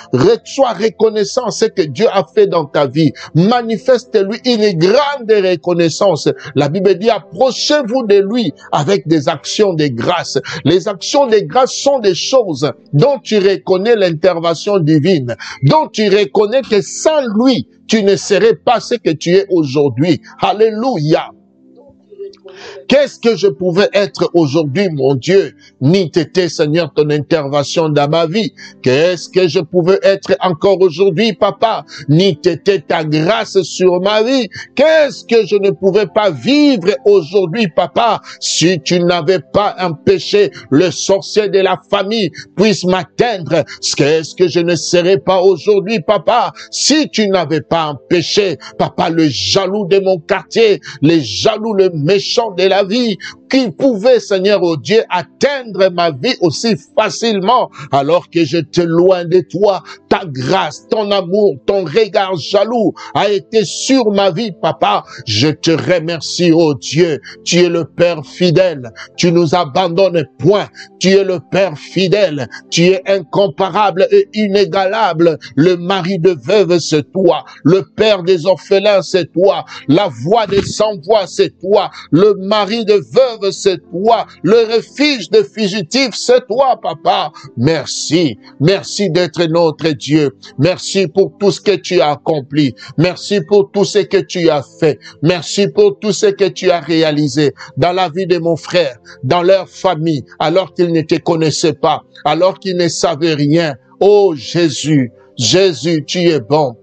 Sois reconnaissant ce que Dieu a fait dans ta vie. Manifeste-lui une grande reconnaissance. La Bible dit, approchez-vous de lui avec des actions de grâce. Les actions de grâce sont des choses dont tu reconnais l'intervention divine, dont tu reconnais que sans lui, tu ne serais pas ce que tu es aujourd'hui. Alléluia. Qu'est-ce que je pouvais être aujourd'hui, mon Dieu? Ni t'était, Seigneur, ton intervention dans ma vie. Qu'est-ce que je pouvais être encore aujourd'hui, Papa? Ni t'était ta grâce sur ma vie. Qu'est-ce que je ne pouvais pas vivre aujourd'hui, Papa, si tu n'avais pas empêché le sorcier de la famille puisse m'atteindre? Qu'est-ce que je ne serais pas aujourd'hui, Papa, si tu n'avais pas empêché, Papa, le jaloux de mon quartier, les jaloux, le méchant de la vie, qui pouvait, Seigneur, oh Dieu, atteindre ma vie aussi facilement, alors que j'étais loin de toi. Ta grâce, ton amour, ton regard jaloux a été sur ma vie, Papa. Je te remercie, oh Dieu. Tu es le Père fidèle. Tu nous abandonnes point. Tu es le Père fidèle. Tu es incomparable et inégalable. Le mari de veuve, c'est toi. Le Père des orphelins, c'est toi. La voix des sans-voix, c'est toi. Le mari de veuve, c'est toi. Le refuge de fugitifs, c'est toi, Papa. Merci. Merci d'être notre Dieu. Merci pour tout ce que tu as accompli. Merci pour tout ce que tu as fait. Merci pour tout ce que tu as réalisé dans la vie de mon frère, dans leur famille, alors qu'ils ne te connaissaient pas, alors qu'ils ne savaient rien. Oh Jésus, Jésus, tu es bon.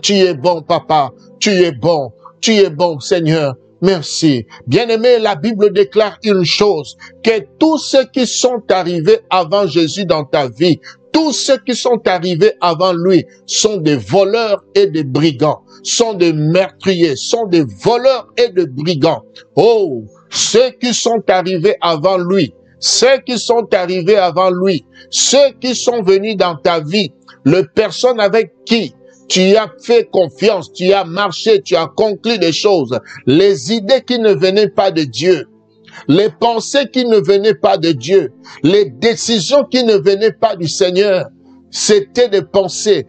Tu es bon, Papa. Tu es bon. Tu es bon, Seigneur. Merci. Bien-aimé, la Bible déclare une chose, que tous ceux qui sont arrivés avant Jésus dans ta vie, tous ceux qui sont arrivés avant lui sont des voleurs et des brigands, sont des meurtriers, sont des voleurs et des brigands. Oh, ceux qui sont arrivés avant lui, ceux qui sont arrivés avant lui, ceux qui sont venus dans ta vie, les personnes avec qui tu as fait confiance, tu as marché, tu as conclu des choses. Les idées qui ne venaient pas de Dieu, les pensées qui ne venaient pas de Dieu, les décisions qui ne venaient pas du Seigneur, c'était les pensées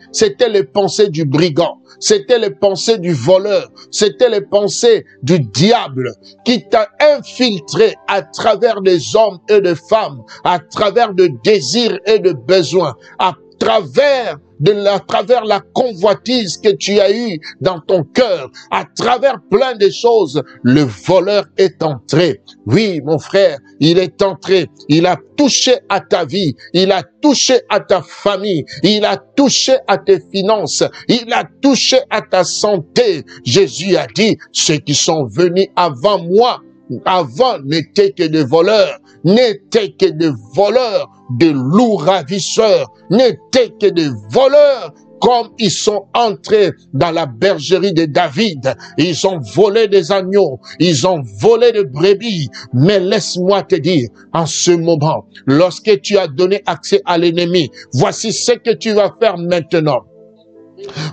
du brigand, c'était les pensées du voleur, c'était les pensées du diable qui t'a infiltré à travers des hommes et des femmes, à travers de désirs et de besoins, à travers la convoitise que tu as eue dans ton cœur, à travers plein de choses, le voleur est entré. Oui, mon frère, il est entré. Il a touché à ta vie. Il a touché à ta famille. Il a touché à tes finances. Il a touché à ta santé. Jésus a dit, ceux qui sont venus avant moi, avant n'étaient que des voleurs, n'étaient que des voleurs, de loups ravisseurs, n'étaient que des voleurs, comme ils sont entrés dans la bergerie de David. Ils ont volé des agneaux, ils ont volé des brebis. Mais laisse-moi te dire, en ce moment, lorsque tu as donné accès à l'ennemi, voici ce que tu vas faire maintenant.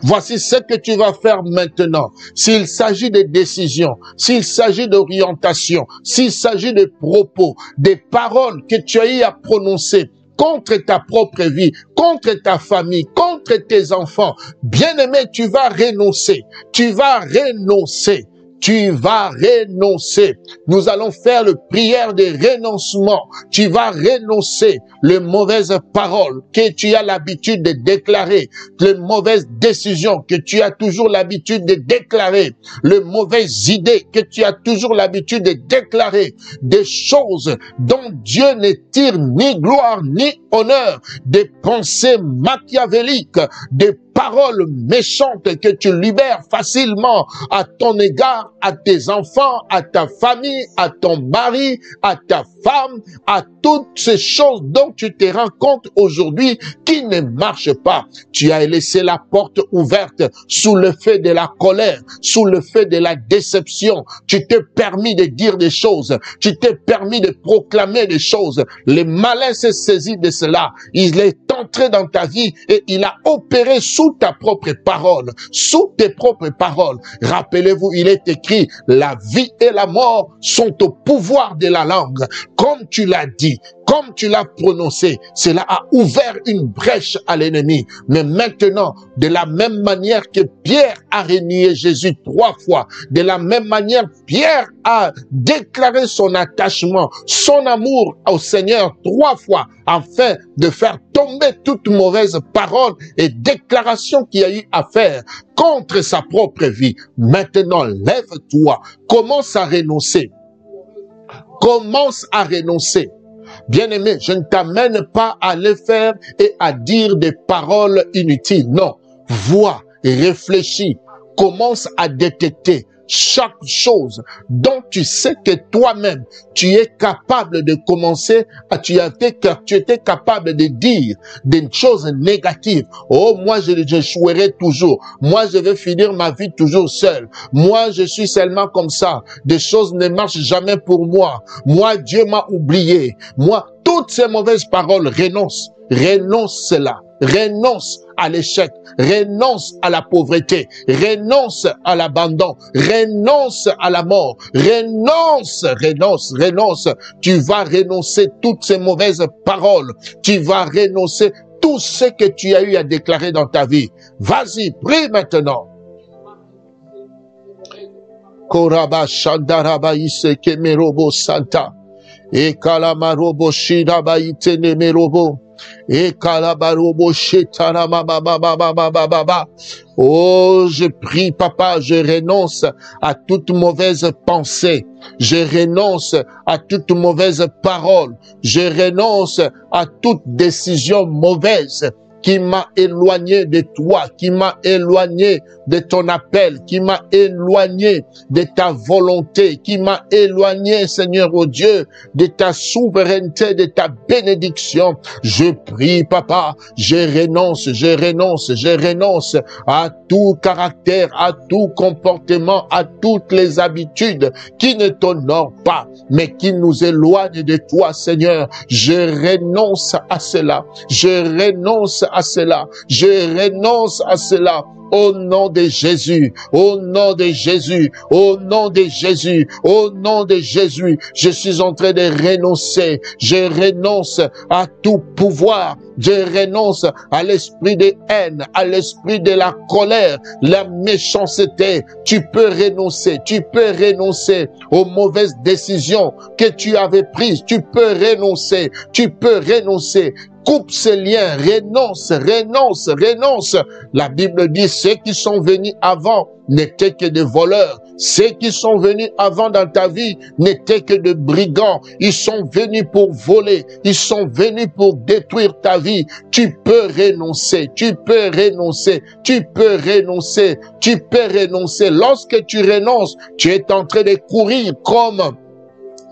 Voici ce que tu vas faire maintenant. S'il s'agit de décisions, s'il s'agit d'orientation, s'il s'agit de propos, des paroles que tu as eu à prononcer contre ta propre vie, contre ta famille, contre tes enfants, bien-aimé, tu vas renoncer. Tu vas renoncer. Tu vas renoncer. Nous allons faire le prière de renoncement. Tu vas renoncer les mauvaises paroles que tu as l'habitude de déclarer, les mauvaises décisions que tu as toujours l'habitude de déclarer, les mauvaises idées que tu as toujours l'habitude de déclarer, des choses dont Dieu ne tire ni gloire ni honneur, des pensées machiavéliques, des paroles méchantes que tu libères facilement à ton égard, à tes enfants, à ta famille, à ton mari, à ta femme, à toutes ces choses dont tu te rends compte aujourd'hui qui ne marchent pas. Tu as laissé la porte ouverte sous le fait de la colère, sous le fait de la déception. Tu t'es permis de dire des choses, tu t'es permis de proclamer des choses. Le malin s'est saisi de cela. Il est entré dans ta vie et il a opéré sous ta propre parole, sous tes propres paroles. Rappelez-vous, il est écrit, la vie et la mort sont au pouvoir de la langue. Comme tu l'as dit, comme tu l'as prononcé, cela a ouvert une brèche à l'ennemi. Mais maintenant, de la même manière que Pierre a renié Jésus 3 fois, de la même manière, Pierre a déclaré son attachement, son amour au Seigneur 3 fois, afin de faire tomber toute mauvaise parole et déclaration qu'il y a eu à faire contre sa propre vie. Maintenant, lève-toi, commence à renoncer. Commence à renoncer. Bien-aimé, je ne t'amène pas à le faire et à dire des paroles inutiles. Non, vois, réfléchis, commence à détecter chaque chose dont tu sais que toi-même, tu es capable de commencer, tu étais capable de dire des choses négatives. Oh, moi, j'échouerai toujours. Moi, je vais finir ma vie toujours seul. Moi, je suis seulement comme ça. Des choses ne marchent jamais pour moi. Moi, Dieu m'a oublié. Moi, toutes ces mauvaises paroles, renonce. Renonce cela. Renonce à l'échec, renonce à la pauvreté, renonce à l'abandon, renonce à la mort, renonce. Tu vas renoncer toutes ces mauvaises paroles, tu vas renoncer tout ce que tu as eu à déclarer dans ta vie. Vas-y, prie maintenant. Koraba Shandaraba Iseke Merobo Santa, et Kalamarobo Shiraba Itene Merobo. Et kalabarobo shetana baba. Oh, je prie, papa, je renonce à toute mauvaise pensée. Je renonce à toute mauvaise parole. Je renonce à toute décision mauvaise qui m'a éloigné de toi, qui m'a éloigné de ton appel, qui m'a éloigné de ta volonté, qui m'a éloigné, Seigneur, oh Dieu, de ta souveraineté, de ta bénédiction. Je prie, papa, je renonce à tout caractère, à tout comportement, à toutes les habitudes qui ne t'honorent pas, mais qui nous éloignent de toi, Seigneur. Je renonce à cela. Je renonce à cela. Je renonce à cela. Au nom de Jésus, au nom de Jésus, au nom de Jésus, au nom de Jésus, je suis en train de renoncer. Je renonce à tout pouvoir. Je renonce à l'esprit de haine, à l'esprit de la colère, la méchanceté. Tu peux renoncer aux mauvaises décisions que tu avais prises. Tu peux renoncer coupe ces liens, renonce, renonce, renonce. La Bible dit, ceux qui sont venus avant n'étaient que des voleurs. Ceux qui sont venus avant dans ta vie n'étaient que des brigands. Ils sont venus pour voler. Ils sont venus pour détruire ta vie. Tu peux renoncer. Tu peux renoncer. Tu peux renoncer. Tu peux renoncer. Lorsque tu renonces, tu es en train de courir comme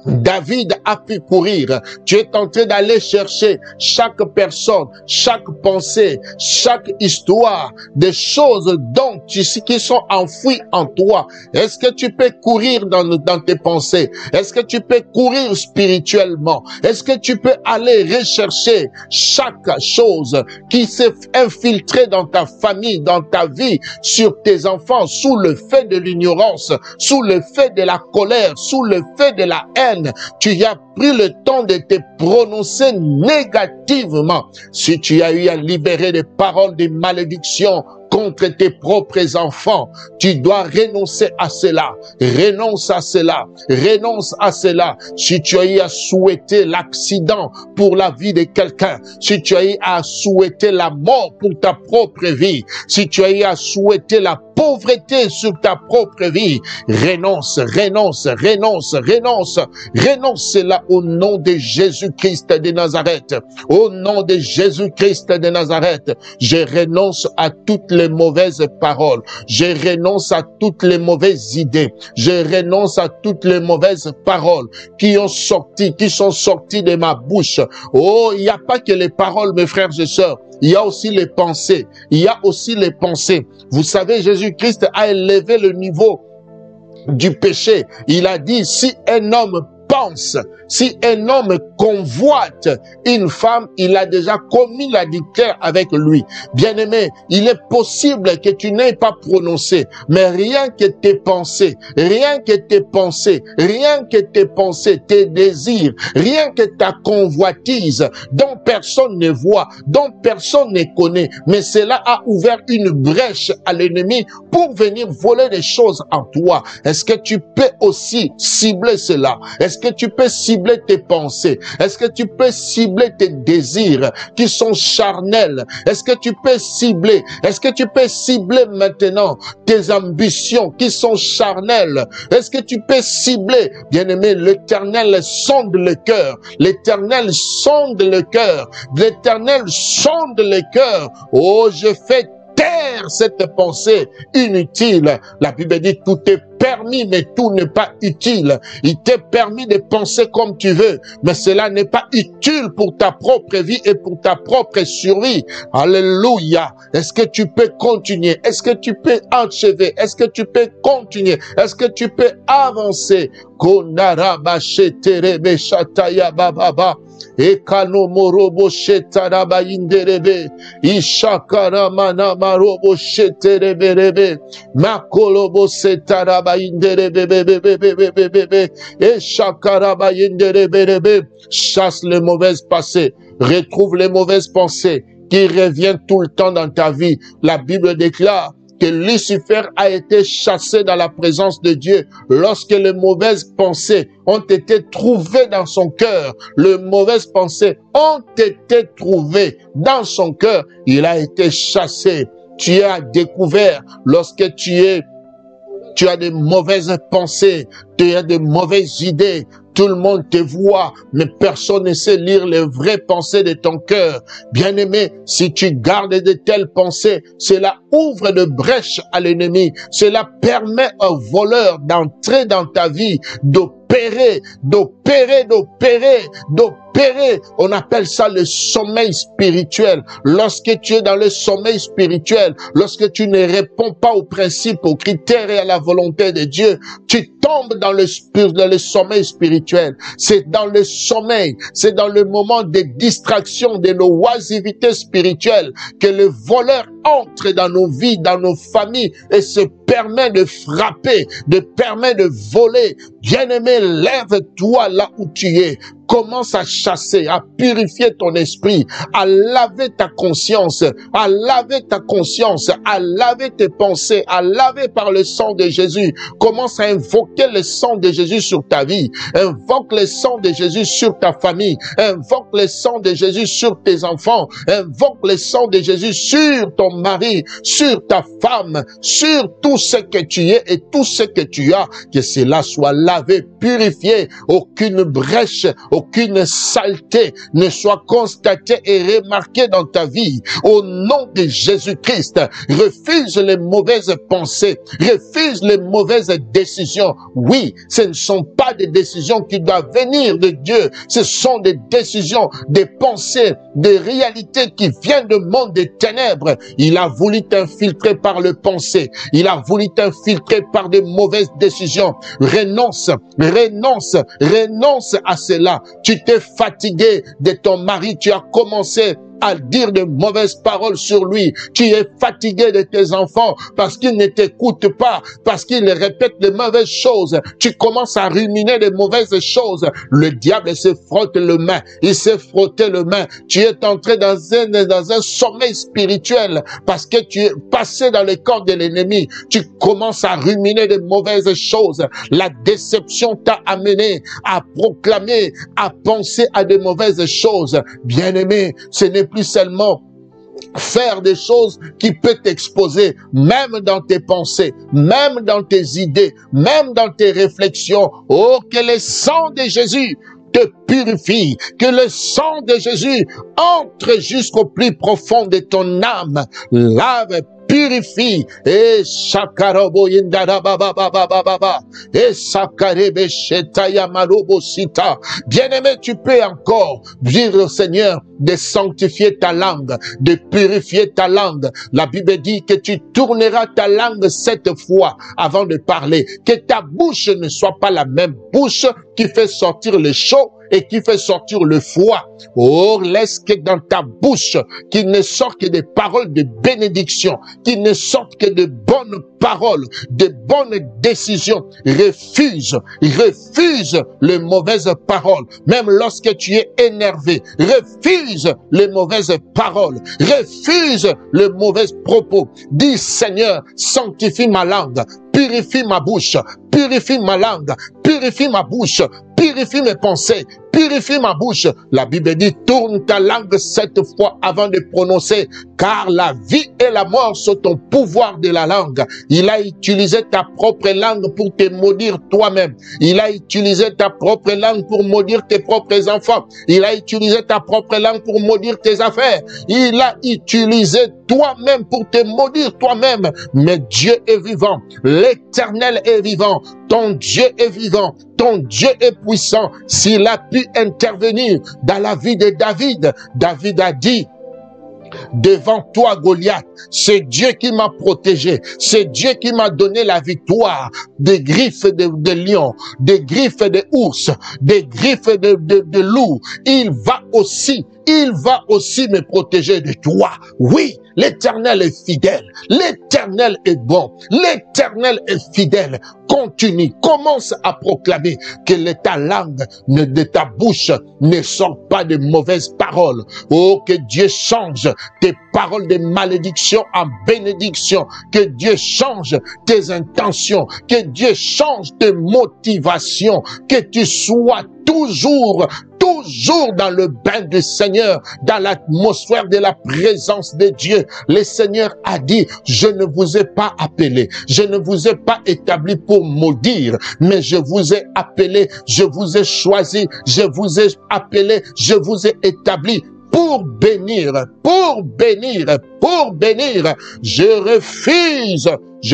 David a pu courir. Tu es en train d'aller chercher chaque personne, chaque pensée, chaque histoire, des choses dont qui sont enfouies en toi. Est-ce que tu peux courir dans tes pensées? Est-ce que tu peux courir spirituellement? Est-ce que tu peux aller rechercher chaque chose qui s'est infiltrée dans ta famille, dans ta vie, sur tes enfants, sous le fait de l'ignorance, sous le fait de la colère, sous le fait de la haine? Tu as pris le temps de te prononcer négativement. Si tu as eu à libérer des paroles de malédiction contre tes propres enfants, tu dois renoncer à cela. Renonce à cela. Renonce à cela. Si tu as eu à souhaiter l'accident pour la vie de quelqu'un, si tu as eu à souhaiter la mort pour ta propre vie, si tu as eu à souhaiter la pauvreté sur ta propre vie, renonce, renonce, renonce, renonce, renonce cela au nom de Jésus-Christ de Nazareth. Au nom de Jésus-Christ de Nazareth, je renonce à toutes les mauvaises paroles. Je renonce à toutes les mauvaises idées. Je renonce à toutes les mauvaises paroles qui sont sorties de ma bouche. Oh, il n'y a pas que les paroles, mes frères et sœurs. Il y a aussi les pensées. Il y a aussi les pensées. Vous savez, Jésus-Christ a élevé le niveau du péché. Il a dit, si un homme pense, si un homme convoite une femme, il a déjà commis l'adultère avec lui. Bien-aimé, il est possible que tu n'aies pas prononcé, mais rien que tes pensées, rien que tes pensées, rien que tes pensées, tes désirs, rien que ta convoitise, dont personne ne voit, dont personne ne connaît, mais cela a ouvert une brèche à l'ennemi pour venir voler des choses en toi. Est-ce que tu peux aussi cibler cela? Est-ce que tu peux cibler tes pensées? Est-ce que tu peux cibler tes désirs qui sont charnels? Est-ce que tu peux cibler? Est-ce que tu peux cibler maintenant tes ambitions qui sont charnelles? Est-ce que tu peux cibler? Bien-aimé, l'Éternel sonde le cœur. L'Éternel sonde le cœur. L'Éternel sonde le cœur. Oh, je fais taire cette pensée inutile. La Bible dit tout est permis, mais tout n'est pas utile. Il t'est permis de penser comme tu veux, mais cela n'est pas utile pour ta propre vie et pour ta propre survie. Alléluia. Est-ce que tu peux continuer? Est-ce que tu peux achever? Est-ce que tu peux continuer? Est-ce que tu peux avancer? Ekano morobo shetaraba inderebe ishakara mana marobo sheterebe makolobo setaraba inderebe bebe eshakaraba inderebe. Chasse les mauvaises pensées, retrouve les mauvaises pensées qui reviennent tout le temps dans ta vie. La Bible déclare que Lucifer a été chassé dans la présence de Dieu lorsque les mauvaises pensées ont été trouvées dans son cœur. Les mauvaises pensées ont été trouvées dans son cœur. Il a été chassé. Tu as découvert lorsque tu as des mauvaises pensées, tu as des mauvaises idées. Tout le monde te voit, mais personne ne sait lire les vraies pensées de ton cœur. Bien-aimé, si tu gardes de telles pensées, cela ouvre de brèches à l'ennemi. Cela permet aux voleurs d'entrer dans ta vie, d'opérer. On appelle ça le sommeil spirituel. Lorsque tu es dans le sommeil spirituel, lorsque tu ne réponds pas aux principes, aux critères et à la volonté de Dieu, tu tombes dans le sommeil spirituel. C'est dans le sommeil, c'est dans le moment de distraction, de l'oisiveté spirituelle que le voleur entre dans nos vies, dans nos familles et se permet de frapper, permet de voler. Bien-aimé, lève-toi là où tu es. commence à chasser, à purifier ton esprit, à laver ta conscience, à laver ta conscience, à laver tes pensées, à laver par le sang de Jésus. Commence à invoquer le sang de Jésus sur ta vie. Invoque le sang de Jésus sur ta famille. Invoque le sang de Jésus sur tes enfants. Invoque le sang de Jésus sur ton mari, sur ta femme, sur tout ce que tu es et tout ce que tu as. Que cela soit lavé, purifié. Aucune brèche, aucune saleté ne soit constatée et remarquée dans ta vie. Au nom de Jésus-Christ, refuse les mauvaises pensées, refuse les mauvaises décisions. Oui, ce ne sont pas des décisions qui doivent venir de Dieu. Ce sont des décisions, des pensées, des réalités qui viennent du monde des ténèbres. Il a voulu t'infiltrer par le pensée. Il a voulu t'infiltrer par de mauvaises décisions. Renonce, renonce, renonce à cela. Tu t'es fatigué de ton mari. Tu as commencé à dire de mauvaises paroles sur lui. Tu es fatigué de tes enfants parce qu'ils ne t'écoutent pas, parce qu'ils répètent de mauvaises choses. Tu commences à ruminer de mauvaises choses. Le diable se frotte le main. Il s'est frotté le main. Tu es entré dans un sommeil spirituel parce que tu es passé dans le corps de l'ennemi. Tu commences à ruminer de mauvaises choses. La déception t'a amené à proclamer, à penser à de mauvaises choses. Bien-aimé, ce n'est plus seulement faire des choses qui peuvent t'exposer, même dans tes pensées, même dans tes idées, même dans tes réflexions. Oh, que le sang de Jésus te purifie, que le sang de Jésus entre jusqu'au plus profond de ton âme, lave, purifie, et shakarobo yindara baba baba baba, et sakarebe shetaya marobo sita. Bien-aimé, tu peux encore dire au Seigneur de sanctifier ta langue, de purifier ta langue. La Bible dit que tu tourneras ta langue 7 fois avant de parler, que ta bouche ne soit pas la même bouche qui fait sortir le chaud et qui fait sortir le froid. Oh, laisse que dans ta bouche, qu'il ne sorte que des paroles de bénédiction, qu'il ne sorte que de bonnes paroles, de bonnes décisions. Refuse les mauvaises paroles. Même lorsque tu es énervé, refuse les mauvaises paroles. Refuse les mauvais propos. Dis, Seigneur, sanctifie ma langue. Purifie ma bouche, purifie ma langue, purifie ma bouche, purifie mes pensées, purifie ma bouche. La Bible dit, tourne ta langue 7 fois avant de prononcer, car la vie et la mort sont au pouvoir de la langue. Il a utilisé ta propre langue pour te maudire toi-même. Il a utilisé ta propre langue pour maudire tes propres enfants. Il a utilisé ta propre langue pour maudire tes affaires. Il a utilisé toi-même pour te maudire toi-même. Mais Dieu est vivant. L'Éternel est vivant. Ton Dieu est vivant. Ton Dieu est puissant. S'il a pu intervenir dans la vie de David, David a dit, devant toi, Goliath, c'est Dieu qui m'a protégé, c'est Dieu qui m'a donné la victoire des griffes de lion, des griffes de ours, des griffes de loup. Il va aussi me protéger de toi. Oui, l'Éternel est fidèle, l'Éternel est bon, l'Éternel est fidèle. Continue, commence à proclamer que de ta langue, de ta bouche, ne sort pas de mauvaises paroles. Oh, que Dieu change tes paroles de malédiction en bénédiction, que Dieu change tes intentions, que Dieu change tes motivations, que tu sois toujours dans le bain du Seigneur, dans l'atmosphère de la présence de Dieu. Le Seigneur a dit, je ne vous ai pas appelé, je ne vous ai pas établi pour maudire, mais je vous ai appelé, je vous ai choisi, je vous ai appelé, je vous ai établi pour bénir, pour bénir, pour bénir. Je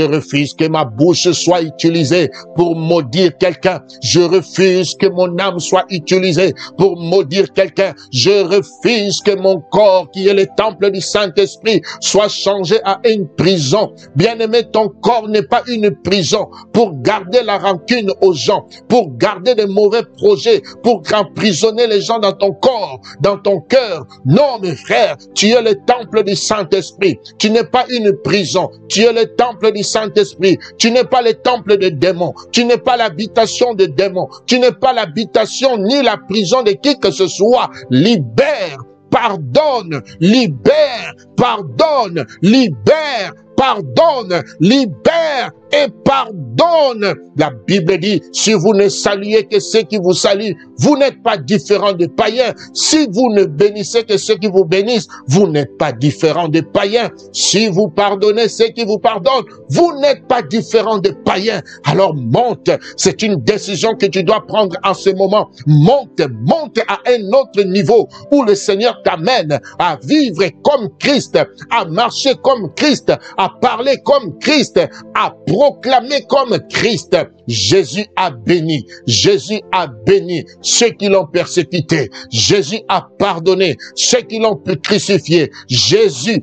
refuse que ma bouche soit utilisée pour maudire quelqu'un. Je refuse que mon âme soit utilisée pour maudire quelqu'un. Je refuse que mon corps, qui est le temple du Saint-Esprit, soit changé à une prison. Bien-aimé, ton corps n'est pas une prison pour garder la rancune aux gens, pour garder de mauvais projets, pour emprisonner les gens dans ton corps, dans ton cœur. Non, mes frères, tu es le temple du Saint-Esprit. Tu n'es pas une prison. Tu es le temple du Saint-Esprit. Tu n'es pas le temple des démons. Tu n'es pas l'habitation des démons. Tu n'es pas l'habitation ni la prison de qui que ce soit. Libère, pardonne, libère, pardonne, libère, pardonne, libère et pardonne. La Bible dit, si vous ne saluez que ceux qui vous saluent, vous n'êtes pas différents des païens. Si vous ne bénissez que ceux qui vous bénissent, vous n'êtes pas différents des païens. Si vous pardonnez ceux qui vous pardonnent, vous n'êtes pas différents des païens. Alors monte, c'est une décision que tu dois prendre en ce moment. Monte, monte à un autre niveau où le Seigneur t'amène à vivre comme Christ, à marcher comme Christ, à parler comme Christ, à proclamer comme Christ. Jésus a béni, Jésus a béni ceux qui l'ont persécuté, Jésus a pardonné ceux qui l'ont crucifié. Jésus,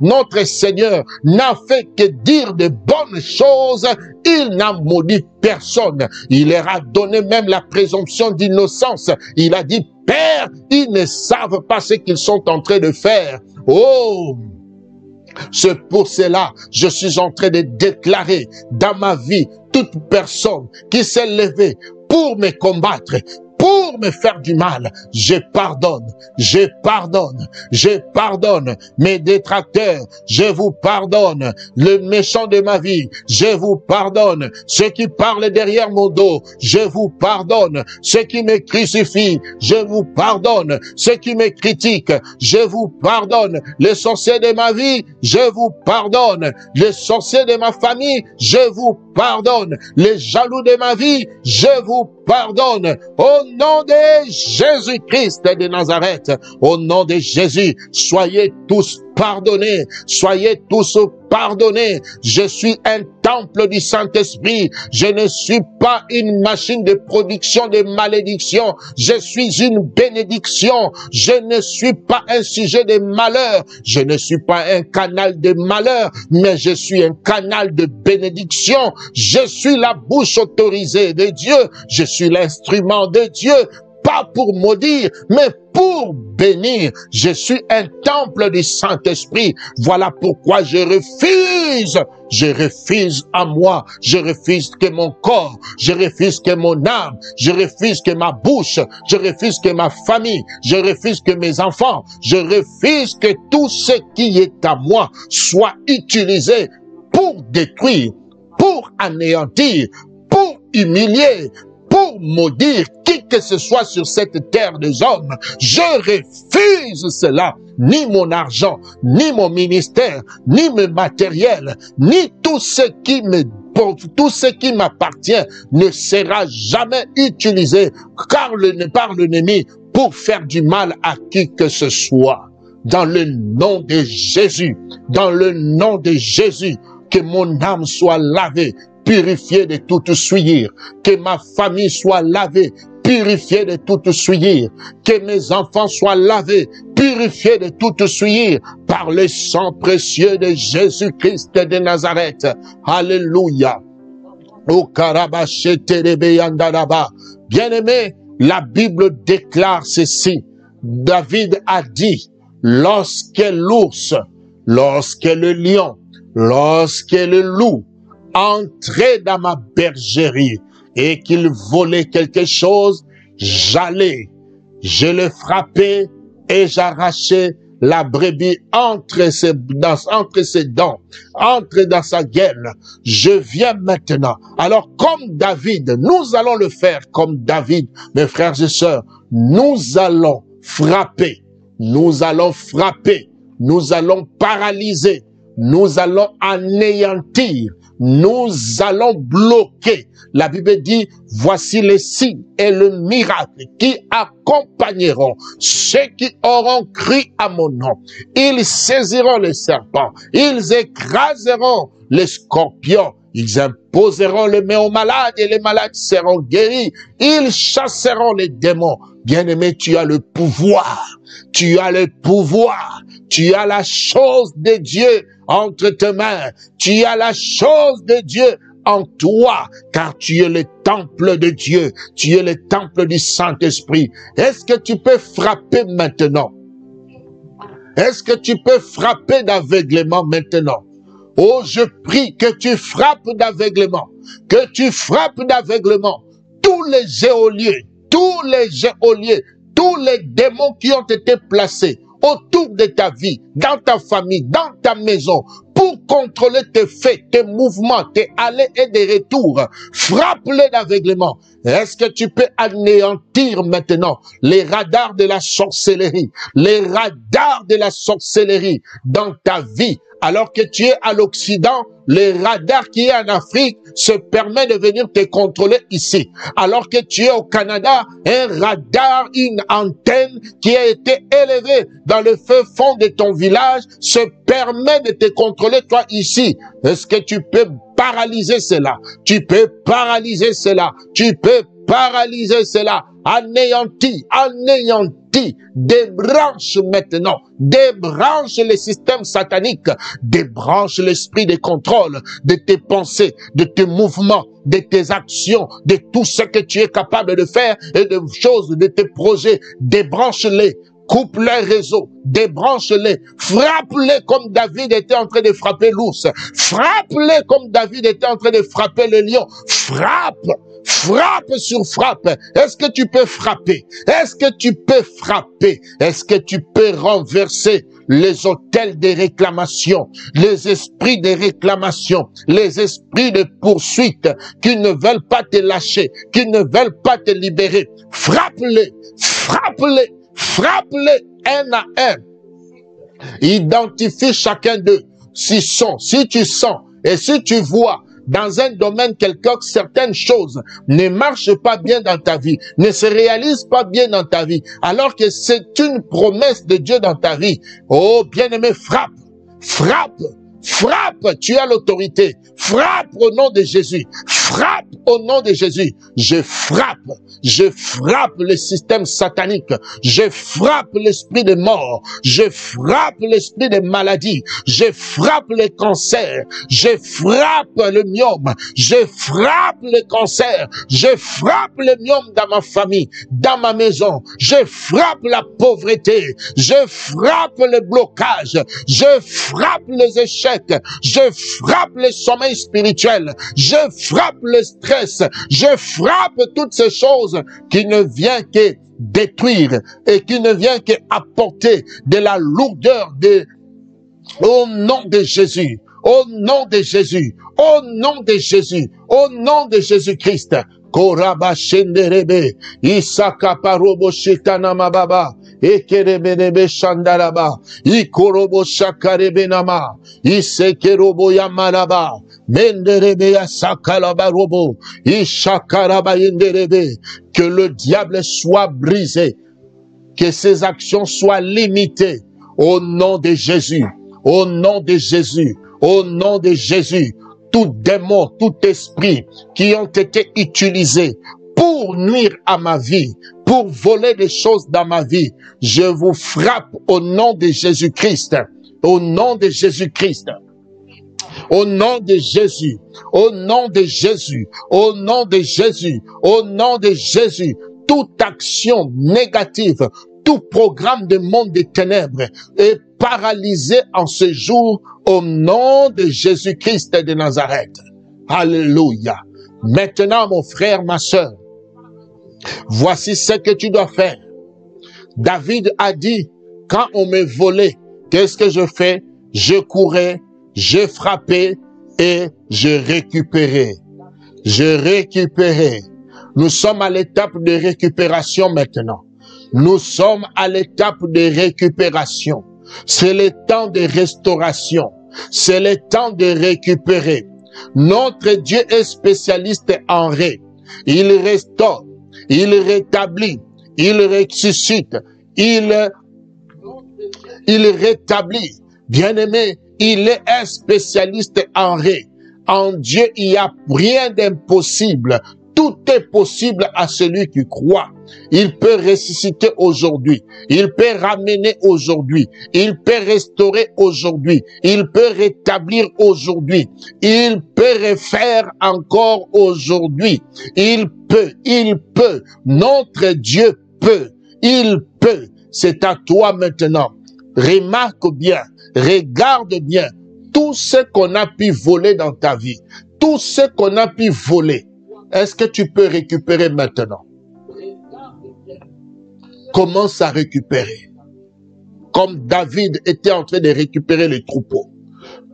notre Seigneur, n'a fait que dire de bonnes choses, il n'a maudit personne, il leur a donné même la présomption d'innocence. Il a dit, Père, ils ne savent pas ce qu'ils sont en train de faire. Oh! C'est pour cela, je suis en train de déclarer dans ma vie, toute personne qui s'est levée pour me combattre, pour me faire du mal, je pardonne, je pardonne, je pardonne mes détracteurs, je vous pardonne le méchant de ma vie, je vous pardonne ceux qui parlent derrière mon dos, je vous pardonne ceux qui me crucifient, je vous pardonne ceux qui me critiquent, je vous pardonne les sorciers de ma vie, je vous pardonne les sorciers de ma famille, je vous pardonne les jaloux de ma vie, je vous pardonne au nom de Jésus-Christ de Nazareth. Au nom de Jésus, soyez tous pardonnés, soyez tous pardonnés. Je suis un temple du Saint-Esprit. Je ne suis pas une machine de production de malédiction. Je suis une bénédiction. Je ne suis pas un sujet de malheur. Je ne suis pas un canal de malheur, mais je suis un canal de bénédiction. Je suis la bouche autorisée de Dieu. Je suis l'instrument de Dieu. Pas pour maudire, mais pour bénir. Je suis un temple du Saint-Esprit. Voilà pourquoi je refuse à moi, je refuse que mon corps, je refuse que mon âme, je refuse que ma bouche, je refuse que ma famille, je refuse que mes enfants, je refuse que tout ce qui est à moi soit utilisé pour détruire, pour anéantir, pour humilier, pour maudire qui que ce soit sur cette terre des hommes. Je refuse cela. Ni mon argent, ni mon ministère, ni mes matériels, ni tout ce qui m'appartient ne sera jamais utilisé par l'ennemi pour faire du mal à qui que ce soit. Dans le nom de Jésus, dans le nom de Jésus, que mon âme soit lavée, purifié de toute souillure, que ma famille soit lavée, purifiée de toute souillure, que mes enfants soient lavés, purifiés de toute souillure, par le sang précieux de Jésus-Christ de Nazareth. Alléluia. Bien-aimé, la Bible déclare ceci. David a dit, lorsque l'ours, lorsque le lion, lorsque le loup entrait dans ma bergerie et qu'il volait quelque chose, j'allais, je le frappais et j'arrachais la brebis entre ses dents, entre dans sa gueule. Je viens maintenant. Alors comme David, nous allons le faire comme David, mes frères et sœurs, nous allons frapper, nous allons frapper, nous allons paralyser, nous allons anéantir, nous allons bloquer. La Bible dit, voici les signes et le miracle qui accompagneront ceux qui auront cru à mon nom. Ils saisiront les serpents, ils écraseront les scorpions, ils imposeront les mains aux malades et les malades seront guéris. Ils chasseront les démons. Bien-aimé, tu as le pouvoir. Tu as le pouvoir. Tu as la chose de Dieu entre tes mains. Tu as la chose de Dieu en toi, car tu es le temple de Dieu. Tu es le temple du Saint-Esprit. Est-ce que tu peux frapper maintenant? Est-ce que tu peux frapper d'aveuglement maintenant? Oh, je prie que tu frappes d'aveuglement, que tu frappes d'aveuglement tous les géoliers, tous les démons qui ont été placés autour de ta vie, dans ta famille, dans ta maison, pour contrôler tes faits, tes mouvements, tes allées et des retours. Frappe-les d'aveuglement. Est-ce que tu peux anéantir maintenant les radars de la sorcellerie, les radars de la sorcellerie dans ta vie? Alors que tu es à l'Occident, le radar qui est en Afrique se permet de venir te contrôler ici. Alors que tu es au Canada, un radar, une antenne qui a été élevée dans le fond de ton village se permet de te contrôler toi ici. Est-ce que tu peux paralyser cela? Tu peux paralyser cela. Tu peux paralyser cela. Anéantis, débranche maintenant, débranche le système satanique, débranche l'esprit de contrôle de tes pensées, de tes mouvements, de tes actions, de tout ce que tu es capable de faire et de choses, de tes projets, débranche-les. Coupe les réseaux, débranche-les, frappe-les comme David était en train de frapper l'ours, frappe-les comme David était en train de frapper le lion, frappe sur frappe. Est-ce que tu peux frapper? Est-ce que tu peux frapper? Est-ce que tu peux renverser les autels de réclamation, les esprits de réclamation, les esprits de poursuite qui ne veulent pas te lâcher, qui ne veulent pas te libérer? Frappe-les, frappe-les, frappe-les un à un. Identifie chacun d'eux. Si tu sens et si tu vois dans un domaine quelconque, certaines choses ne marchent pas bien dans ta vie, ne se réalisent pas bien dans ta vie, alors que c'est une promesse de Dieu dans ta vie. Oh, bien-aimé, frappe, frappe, frappe, tu as l'autorité. Frappe au nom de Jésus. Frappe au nom de Jésus. Je frappe le système satanique. Je frappe l'esprit de mort. Je frappe l'esprit de maladie. Je frappe le cancer. Je frappe le myome. Je frappe le cancer. Je frappe le myome dans ma famille, dans ma maison. Je frappe la pauvreté. Je frappe le blocage. Je frappe les échecs. Je frappe le sommeil spirituel. Je frappe le stress. Je frappe toutes ces choses qui ne viennent que détruire et qui ne viennent que apporter de la lourdeur au nom de Jésus. Au nom de Jésus. Au nom de Jésus. Au nom de Jésus-Christ. Koraba shenderebe. Isaka parobo shitana mababa. Ekerebenebe shandaraba. Ikorobo shakarebenama. Isekerobo yamaraba. Menderebe yasakalaba robo. Ishakaraba yenderebe. Que le diable soit brisé. Que ses actions soient limitées. Au nom de Jésus. Au nom de Jésus. Au nom de Jésus. Tout démon, tout esprit qui ont été utilisés pour nuire à ma vie, pour voler des choses dans ma vie, je vous frappe au nom de Jésus-Christ. Au nom de Jésus-Christ. Au nom de Jésus. Au nom de Jésus. Au nom de Jésus. Au nom de Jésus. Toute action négative, tout programme de monde des ténèbres est paralysé en ce jour au nom de Jésus-Christ de Nazareth. Alléluia. Maintenant, mon frère, ma sœur, voici ce que tu dois faire. David a dit, quand on me volait, qu'est-ce que je fais? Je courais, je frappais et je récupérais. Je récupérais. Nous sommes à l'étape de récupération maintenant. Nous sommes à l'étape de récupération. C'est le temps de restauration. C'est le temps de récupérer. Notre Dieu est spécialiste en ré. Il restaure, il rétablit, il ressuscite, il rétablit. Bien-aimé, il est un spécialiste en ré. En Dieu, il n'y a rien d'impossible. Tout est possible à celui qui croit. Il peut ressusciter aujourd'hui. Il peut ramener aujourd'hui. Il peut restaurer aujourd'hui. Il peut rétablir aujourd'hui. Il peut refaire encore aujourd'hui. Il peut. Notre Dieu peut. Il peut. C'est à toi maintenant. Remarque bien. Regarde bien. tout ce qu'on a pu voler dans ta vie, tout ce qu'on a pu voler, est-ce que tu peux récupérer maintenant? Commence à récupérer. Comme David était en train de récupérer les troupeaux.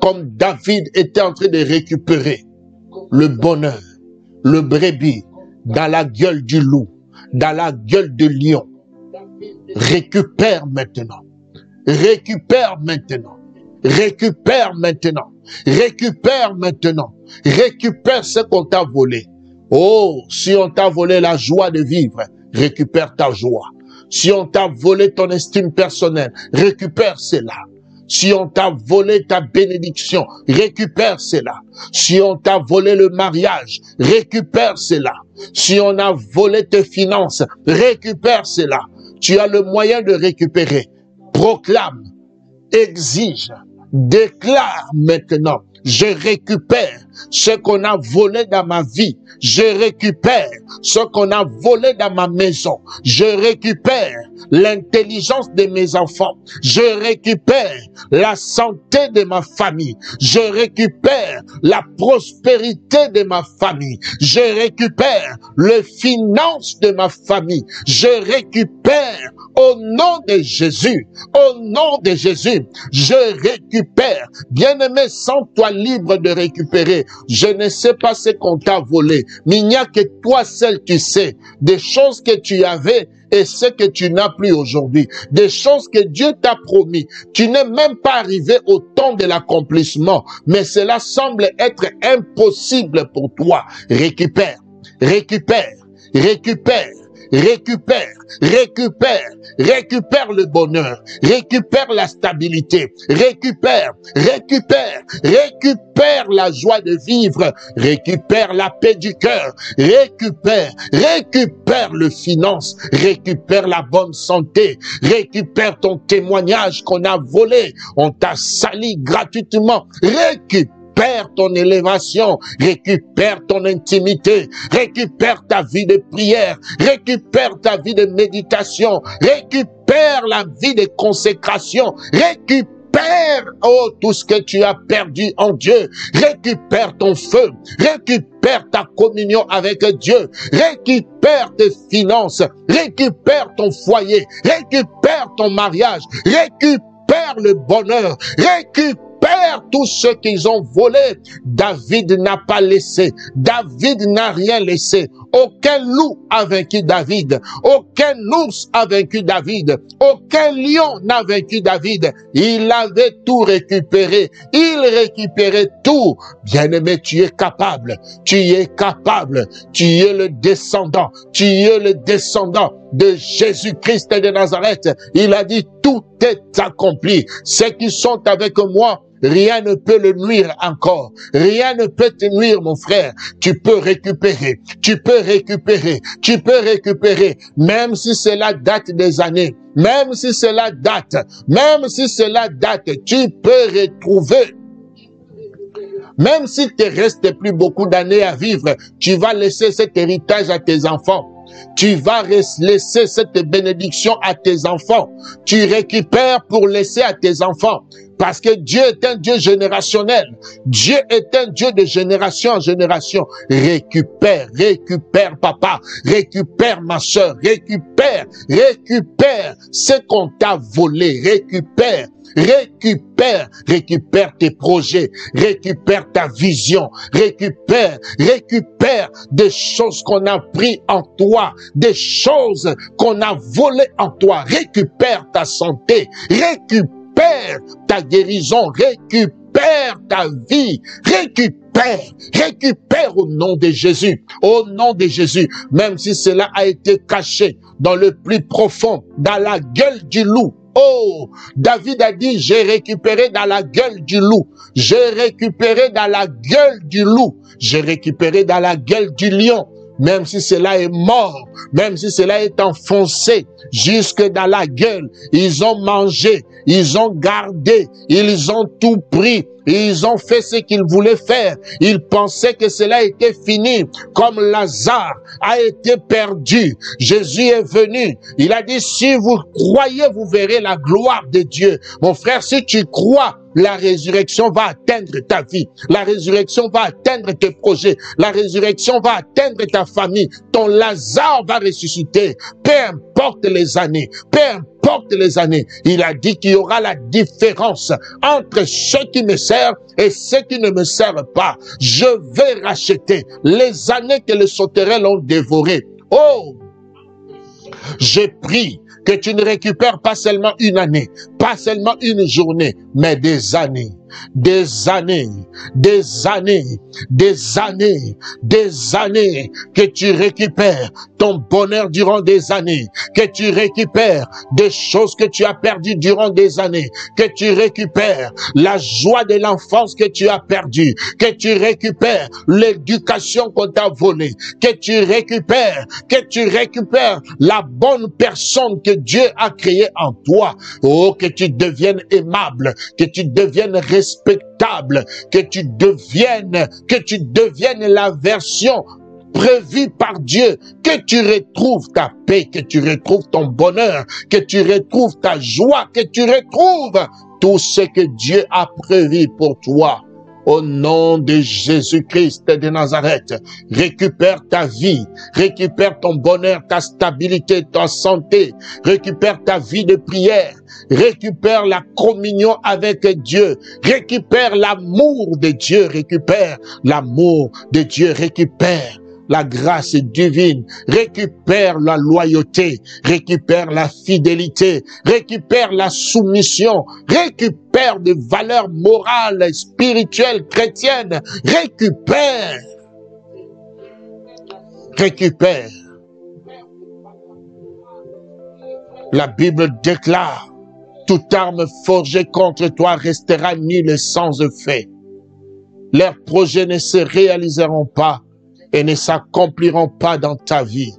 Comme David était en train de récupérer le bonheur, le brebis, dans la gueule du loup, dans la gueule du lion. Récupère maintenant. Récupère maintenant. Récupère maintenant. Récupère maintenant. Récupère ce qu'on t'a volé. Oh, si on t'a volé la joie de vivre, récupère ta joie. Si on t'a volé ton estime personnelle, récupère cela. Si on t'a volé ta bénédiction, récupère cela. Si on t'a volé le mariage, récupère cela. Si on a volé tes finances, récupère cela. Tu as le moyen de récupérer. Proclame, exige, déclare maintenant. Je récupère ce qu'on a volé dans ma vie. Je récupère ce qu'on a volé dans ma maison. Je récupère l'intelligence de mes enfants. Je récupère la santé de ma famille. Je récupère la prospérité de ma famille. Je récupère les finances de ma famille. Je récupère au nom de Jésus. Au nom de Jésus, je récupère. Bien-aimé, sens-toi libre de récupérer. Je ne sais pas ce qu'on t'a volé, mais il n'y a que toi seul tu sais des choses que tu avais et ce que tu n'as plus aujourd'hui, des choses que Dieu t'a promis. Tu n'es même pas arrivé au temps de l'accomplissement, mais cela semble être impossible pour toi. Récupère, récupère, récupère. Récupère, récupère, récupère le bonheur, récupère la stabilité, récupère, récupère, récupère la joie de vivre, récupère la paix du cœur, récupère, récupère le finance, récupère la bonne santé, récupère ton témoignage qu'on a volé, on t'a sali gratuitement, récupère ton élévation, récupère ton intimité, récupère ta vie de prière, récupère ta vie de méditation, récupère la vie de consécration, récupère, oh, tout ce que tu as perdu en Dieu, récupère ton feu, récupère ta communion avec Dieu, récupère tes finances, récupère ton foyer, récupère ton mariage, récupère le bonheur, récupère tout ce qu'ils ont volé. David n'a pas laissé. David n'a rien laissé. Aucun loup a vaincu David. Aucun ours a vaincu David. Aucun lion n'a vaincu David. Il avait tout récupéré. Il récupérait tout. Bien-aimé, tu es capable. Tu es capable. Tu es le descendant. Tu es le descendant de Jésus-Christ de Nazareth. Il a dit, tout est accompli. Ceux qui sont avec moi, rien ne peut le nuire encore. Rien ne peut te nuire, mon frère. Tu peux récupérer. Tu peux récupérer. Tu peux récupérer. Même si cela date des années. Même si cela date. Même si cela date. Tu peux retrouver. Même s'il te reste plus beaucoup d'années à vivre, tu vas laisser cet héritage à tes enfants. Tu vas laisser cette bénédiction à tes enfants. Tu récupères pour laisser à tes enfants. Parce que Dieu est un Dieu générationnel. Dieu est un Dieu de génération en génération. Récupère, récupère papa, récupère ma soeur, récupère, récupère ce qu'on t'a volé, récupère. Récupère, récupère tes projets, récupère ta vision, récupère des choses qu'on a pris en toi, des choses qu'on a volées en toi, récupère ta santé, récupère ta guérison, récupère ta vie, récupère au nom de Jésus, au nom de Jésus, même si cela a été caché dans le plus profond, dans la gueule du loup. Oh, David a dit, j'ai récupéré dans la gueule du loup. J'ai récupéré dans la gueule du loup. J'ai récupéré dans la gueule du lion. Même si cela est mort, même si cela est enfoncé jusque dans la gueule, ils ont mangé, ils ont gardé, ils ont tout pris, ils ont fait ce qu'ils voulaient faire. Ils pensaient que cela était fini, comme Lazare a été perdu. Jésus est venu, il a dit, si vous croyez, vous verrez la gloire de Dieu. Mon frère, si tu crois, la résurrection va atteindre ta vie. La résurrection va atteindre tes projets. La résurrection va atteindre ta famille. Ton Lazare va ressusciter. Peu importe les années. Peu importe les années. Il a dit qu'il y aura la différence entre ceux qui me servent et ceux qui ne me servent pas. Je vais racheter les années que les sauterelles ont dévorées. Oh! Je prie que tu ne récupères pas seulement une année, pas seulement une journée, mais des années, des années, des années, des années, des années, que tu récupères ton bonheur durant des années, que tu récupères des choses que tu as perdues durant des années, que tu récupères la joie de l'enfance que tu as perdue, que tu récupères l'éducation qu'on t'a volée, que tu récupères la bonne personne que Dieu a créée en toi. Oh, que tu deviennes aimable, que tu deviennes respectable, que tu deviennes la version prévue par Dieu, que tu retrouves ta paix, que tu retrouves ton bonheur, que tu retrouves ta joie, que tu retrouves tout ce que Dieu a prévu pour toi. Au nom de Jésus-Christ de Nazareth, récupère ta vie, récupère ton bonheur, ta stabilité, ta santé, récupère ta vie de prière, récupère la communion avec Dieu, récupère l'amour de Dieu, récupère l'amour de Dieu, récupère la grâce divine, récupère la loyauté, récupère la fidélité, récupère la soumission, récupère des valeurs morales, spirituelles, chrétiennes, récupère. La Bible déclare, toute arme forgée contre toi restera nulle sans effet. Leurs projets ne se réaliseront pas et ne s'accompliront pas dans ta vie.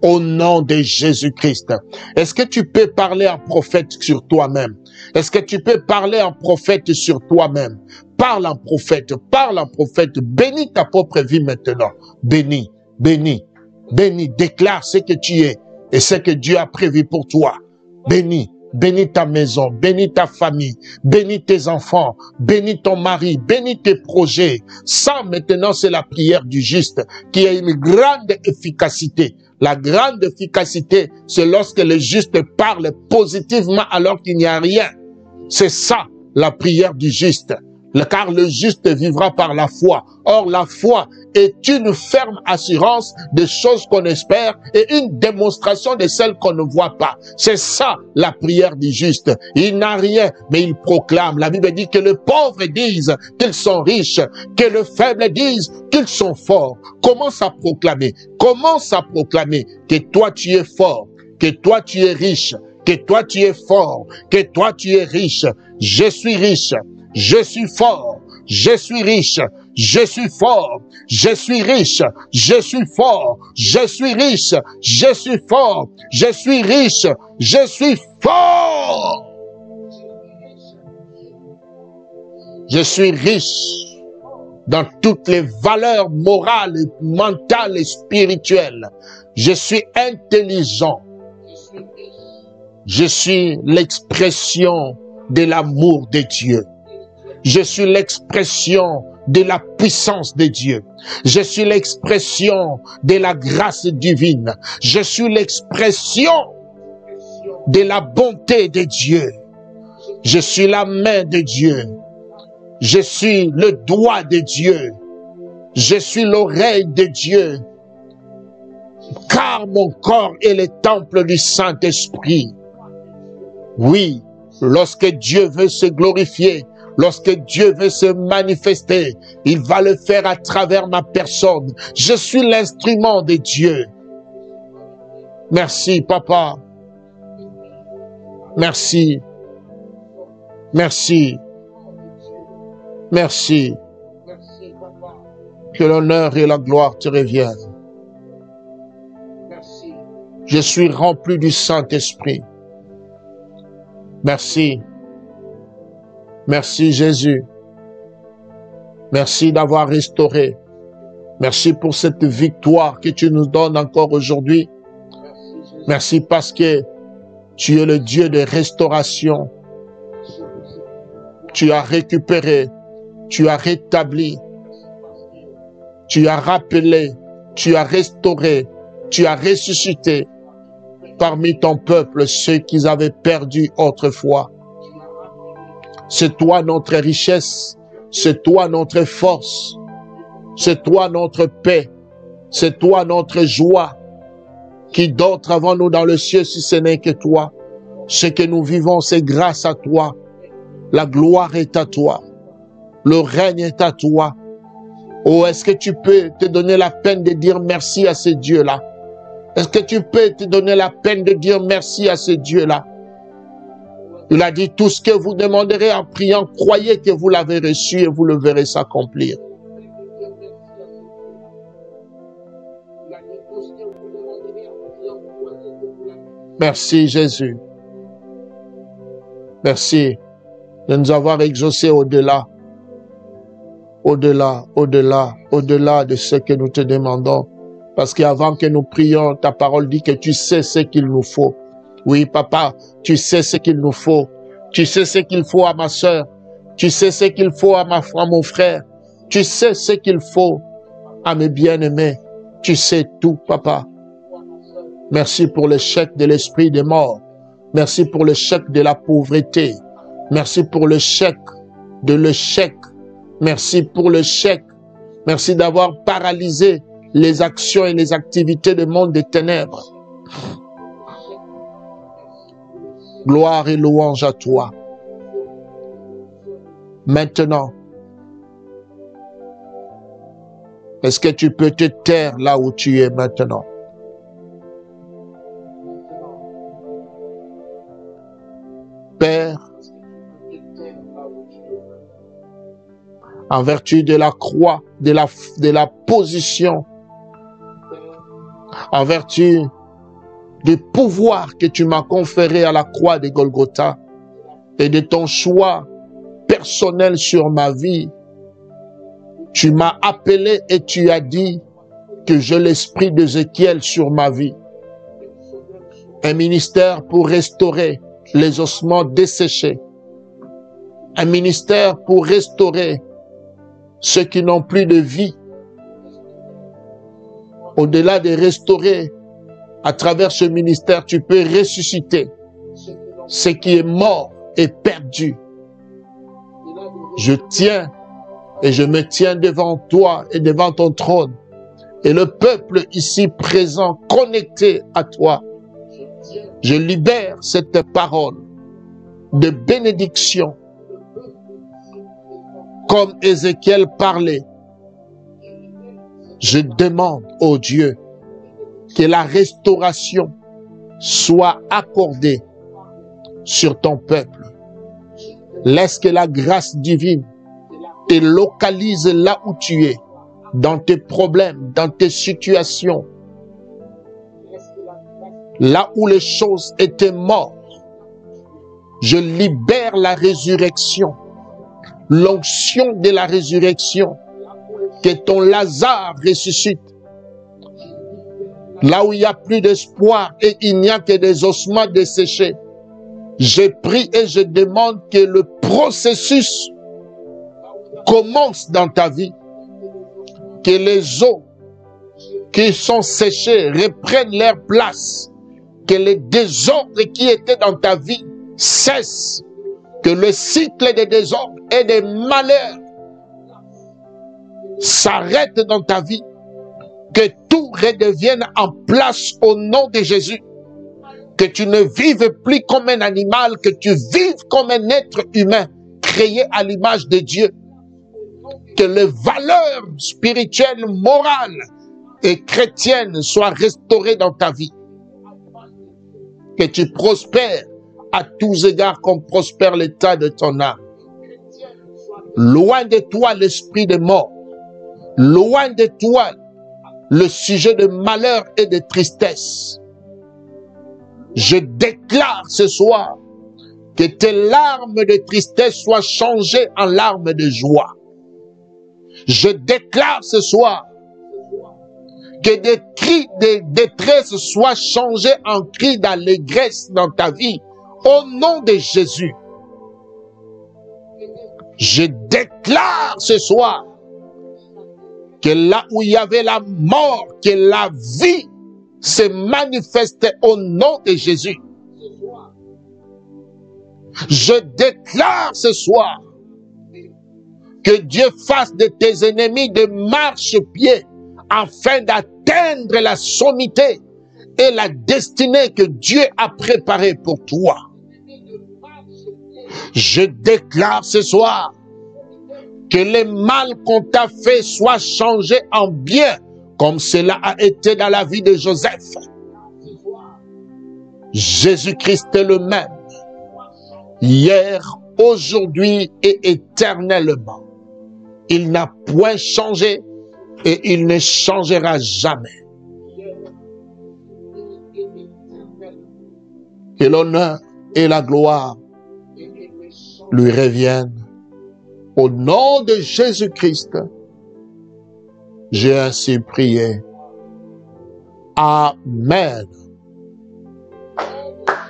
Au nom de Jésus-Christ. Est-ce que tu peux parler en prophète sur toi-même? Est-ce que tu peux parler en prophète sur toi-même? Parle en prophète, bénis ta propre vie maintenant. Bénis, bénis, bénis, déclare ce que tu es et ce que Dieu a prévu pour toi. Bénis. Bénis ta maison, bénis ta famille, bénis tes enfants, bénis ton mari, bénis tes projets. Ça, maintenant, c'est la prière du juste qui a une grande efficacité. La grande efficacité, c'est lorsque le juste parle positivement alors qu'il n'y a rien. C'est ça, la prière du juste. Car le juste vivra par la foi. Or, la foi est une ferme assurance des choses qu'on espère et une démonstration de celles qu'on ne voit pas. C'est ça, la prière du juste. Il n'a rien, mais il proclame. La Bible dit que les pauvres disent qu'ils sont riches, que les faibles disent qu'ils sont forts. Commence à proclamer. Commence à proclamer que toi tu es fort, que toi tu es riche, que toi tu es fort, que toi tu es riche. Je suis riche. Je suis fort, je suis riche, je suis fort, je suis riche, je suis fort, je suis riche, je suis fort, je suis riche, je suis fort. Je suis riche dans toutes les valeurs morales, mentales et spirituelles. Je suis intelligent. Je suis l'expression de l'amour de Dieu. Je suis l'expression de la puissance de Dieu. Je suis l'expression de la grâce divine. Je suis l'expression de la bonté de Dieu. Je suis la main de Dieu. Je suis le doigt de Dieu. Je suis l'oreille de Dieu. Car mon corps est le temple du Saint-Esprit. Oui, lorsque Dieu veut se glorifier, lorsque Dieu veut se manifester, il va le faire à travers ma personne. Je suis l'instrument de Dieu. Merci, Papa. Merci. Merci. Merci. Que l'honneur et la gloire te reviennent. Je suis rempli du Saint-Esprit. Merci. Merci Jésus. Merci d'avoir restauré. Merci pour cette victoire que tu nous donnes encore aujourd'hui. Merci parce que tu es le Dieu de restauration. Tu as récupéré, tu as rétabli, tu as rappelé, tu as restauré, tu as ressuscité parmi ton peuple ceux qu'ils avaient perdu autrefois. C'est toi notre richesse, c'est toi notre force, c'est toi notre paix, c'est toi notre joie. Qui d'autre avant nous dans le ciel si ce n'est que toi? Ce que nous vivons, c'est grâce à toi. La gloire est à toi. Le règne est à toi. Oh, est-ce que tu peux te donner la peine de dire merci à ce Dieu-là? Est-ce que tu peux te donner la peine de dire merci à ce Dieu-là? Il a dit, tout ce que vous demanderez en priant, croyez que vous l'avez reçu et vous le verrez s'accomplir. Merci Jésus. Merci de nous avoir exaucé au-delà, au-delà, au-delà, au-delà de ce que nous te demandons. Parce qu'avant que nous prions, ta parole dit que tu sais ce qu'il nous faut. Oui, papa, tu sais ce qu'il nous faut. Tu sais ce qu'il faut à ma sœur. Tu sais ce qu'il faut à mon frère. Tu sais ce qu'il faut à mes bien-aimés. Tu sais tout, papa. Merci pour le chèque de l'esprit des morts. Merci pour le chèque de la pauvreté. Merci pour le chèque de l'échec. Merci pour le chèque. Merci d'avoir paralysé les actions et les activités du monde des ténèbres. Gloire et louange à toi. Maintenant, est-ce que tu peux te taire là où tu es maintenant? Père, en vertu de la croix, de la position, en vertu du pouvoir que tu m'as conféré à la croix de Golgotha et de ton choix personnel sur ma vie, tu m'as appelé et tu as dit que j'ai l'esprit d'Ézéchiel sur ma vie. Un ministère pour restaurer les ossements desséchés. Un ministère pour restaurer ceux qui n'ont plus de vie. Au-delà de restaurer, à travers ce ministère, tu peux ressusciter ce qui est mort et perdu. Je tiens et je me tiens devant toi et devant ton trône. Et le peuple ici présent, connecté à toi, je libère cette parole de bénédiction. Comme Ézéchiel parlait, je demande au Dieu que la restauration soit accordée sur ton peuple. Laisse que la grâce divine te localise là où tu es, dans tes problèmes, dans tes situations. Là où les choses étaient mortes, je libère la résurrection, l'onction de la résurrection, que ton Lazare ressuscite. Là où il n'y a plus d'espoir et il n'y a que des ossements desséchés, je prie et je demande que le processus commence dans ta vie, que les eaux qui sont séchées reprennent leur place, que les désordres qui étaient dans ta vie cessent, que le cycle des désordres et des malheurs s'arrête dans ta vie, que tout redevienne en place au nom de Jésus, que tu ne vives plus comme un animal, que tu vives comme un être humain créé à l'image de Dieu, que les valeurs spirituelles, morales et chrétiennes soient restaurées dans ta vie, que tu prospères à tous égards comme prospère l'état de ton âme. Loin de toi l'esprit de mort, loin de toi le sujet de malheur et de tristesse. Je déclare ce soir que tes larmes de tristesse soient changées en larmes de joie. Je déclare ce soir que des cris de détresse soient changés en cris d'allégresse dans ta vie, au nom de Jésus. Je déclare ce soir que là où il y avait la mort, que la vie se manifestait au nom de Jésus. Je déclare ce soir que Dieu fasse de tes ennemis des marchepieds afin d'atteindre la sommité et la destinée que Dieu a préparée pour toi. Je déclare ce soir que les mal qu'on t'a fait soient changés en bien, comme cela a été dans la vie de Joseph. Jésus-Christ est le même, hier, aujourd'hui et éternellement. Il n'a point changé et il ne changera jamais. Que l'honneur et la gloire lui reviennent. Au nom de Jésus-Christ, j'ai ainsi prié. Amen.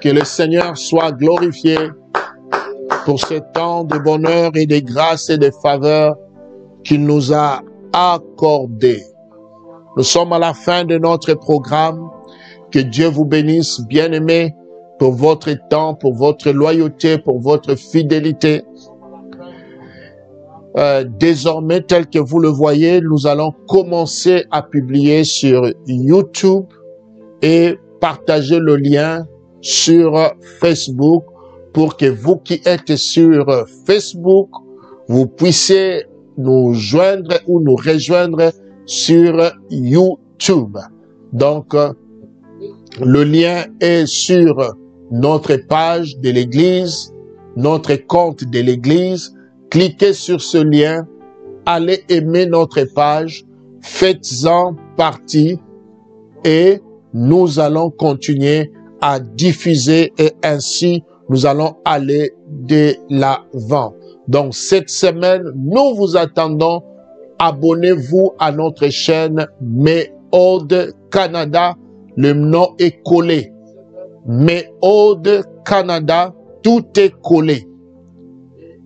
Que le Seigneur soit glorifié pour ce temps de bonheur et de grâce et de faveur qu'il nous a accordé. Nous sommes à la fin de notre programme. Que Dieu vous bénisse, bien-aimés, pour votre temps, pour votre loyauté, pour votre fidélité. Désormais, tel que vous le voyez, nous allons commencer à publier sur YouTube et partager le lien sur Facebook pour que vous qui êtes sur Facebook, vous puissiez nous joindre ou nous rejoindre sur YouTube. Donc, le lien est sur notre page de l'Église, notre compte de l'Église. Cliquez sur ce lien, allez aimer notre page, faites-en partie et nous allons continuer à diffuser et ainsi nous allons aller de l'avant. Donc cette semaine, nous vous attendons. Abonnez-vous à notre chaîne Méode Canada. Le nom est collé. Méode Canada, tout est collé.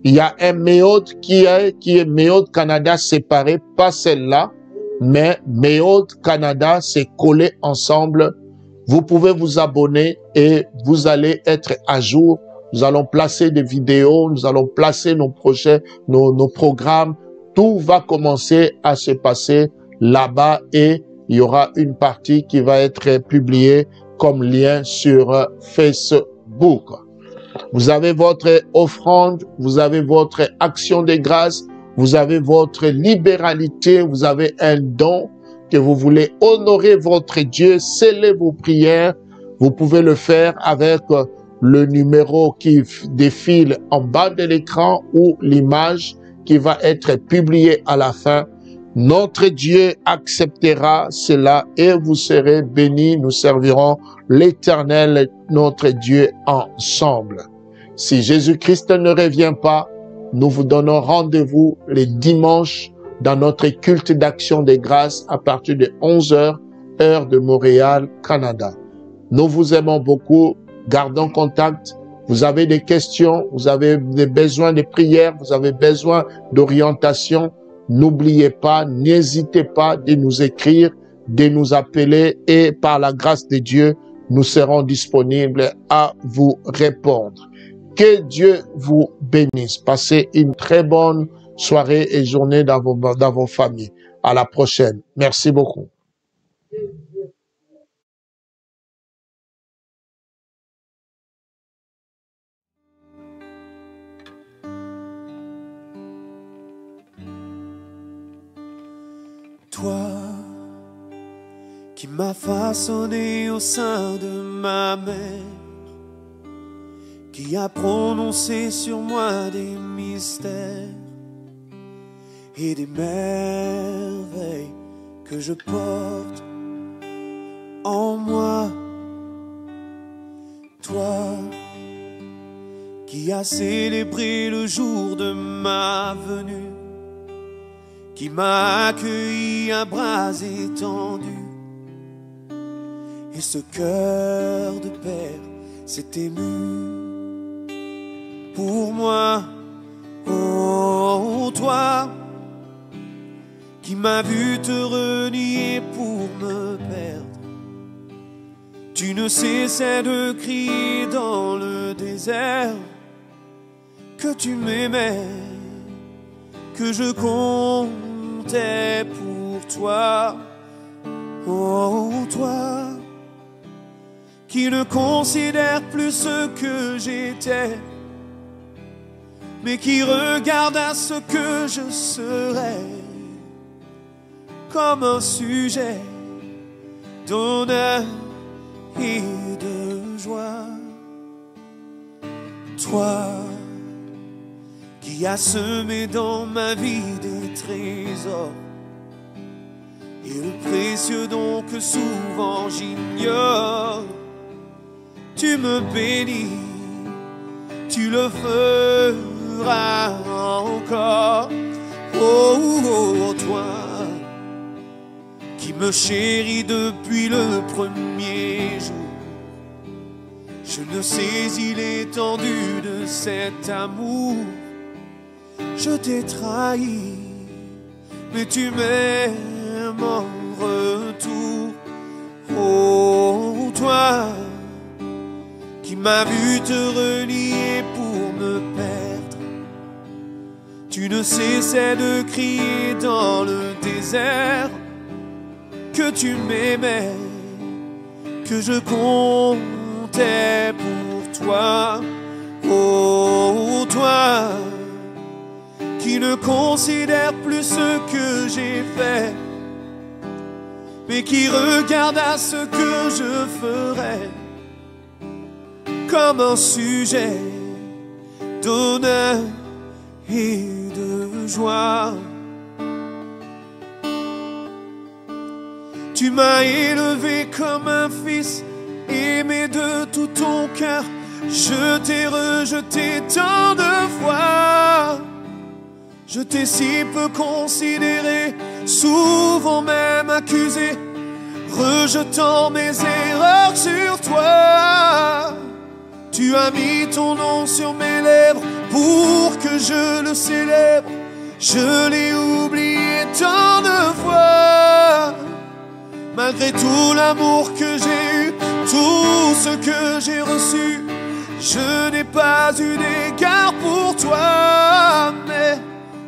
Il y a un Méode qui est Méode Canada séparé, pas celle-là, mais Méode Canada, c'est collé ensemble. Vous pouvez vous abonner et vous allez être à jour. Nous allons placer des vidéos, nous allons placer nos projets, nos programmes. Tout va commencer à se passer là-bas et il y aura une partie qui va être publiée comme lien sur Facebook. Vous avez votre offrande, vous avez votre action de grâce, vous avez votre libéralité, vous avez un don que vous voulez honorer votre Dieu, sceller vos prières. Vous pouvez le faire avec le numéro qui défile en bas de l'écran ou l'image qui va être publiée à la fin. Notre Dieu acceptera cela et vous serez bénis. Nous servirons l'Éternel, notre Dieu, ensemble. Si Jésus-Christ ne revient pas, nous vous donnons rendez-vous les dimanches dans notre culte d'action des grâces à partir de 11h, heure de Montréal, Canada. Nous vous aimons beaucoup. Gardons contact. Vous avez des questions, vous avez des besoins de prière, vous avez besoin d'orientation. N'oubliez pas, n'hésitez pas de nous écrire, de nous appeler et par la grâce de Dieu, nous serons disponibles à vous répondre. Que Dieu vous bénisse. Passez une très bonne soirée et journée dans vos familles. À la prochaine. Merci beaucoup. Toi qui m'as façonné au sein de ma mère, qui a prononcé sur moi des mystères et des merveilles que je porte en moi. Toi qui as célébré le jour de ma venue, qui m'a accueilli à bras étendus, et ce cœur de père s'est ému pour moi. Oh, qui m'a vu te renier pour me perdre. Tu ne cessais de crier dans le désert que tu m'aimais, que je comptais pour toi. Oh, toi qui ne considère plus ce que j'étais, mais qui regarde à ce que je serai comme un sujet d'honneur et de joie. Toi qui as semé dans ma vie des trésors et le précieux don que souvent j'ignore, tu me bénis, tu le feras encore. Oh, oh, oh, toi qui me chéris depuis le premier jour, je ne saisis l'étendue de cet amour. Je t'ai trahi, mais tu m'aimes en retour. Oh, toi qui m'as vu te renier pour me perdre, tu ne cessais de crier dans le désert que tu m'aimais, que je comptais pour toi. Oh, toi qui ne considère plus ce que j'ai fait, mais qui regarde à ce que je ferai comme un sujet d'honneur et de joie. Tu m'as élevé comme un fils, aimé de tout ton cœur. Je t'ai rejeté tant de fois, je t'ai si peu considéré, souvent même accusé, rejetant mes erreurs sur toi. Tu as mis ton nom sur mes lèvres pour que je le célèbre. Je l'ai oublié tant de fois. Malgré tout l'amour que j'ai eu, tout ce que j'ai reçu, je n'ai pas eu d'égard pour toi. Mais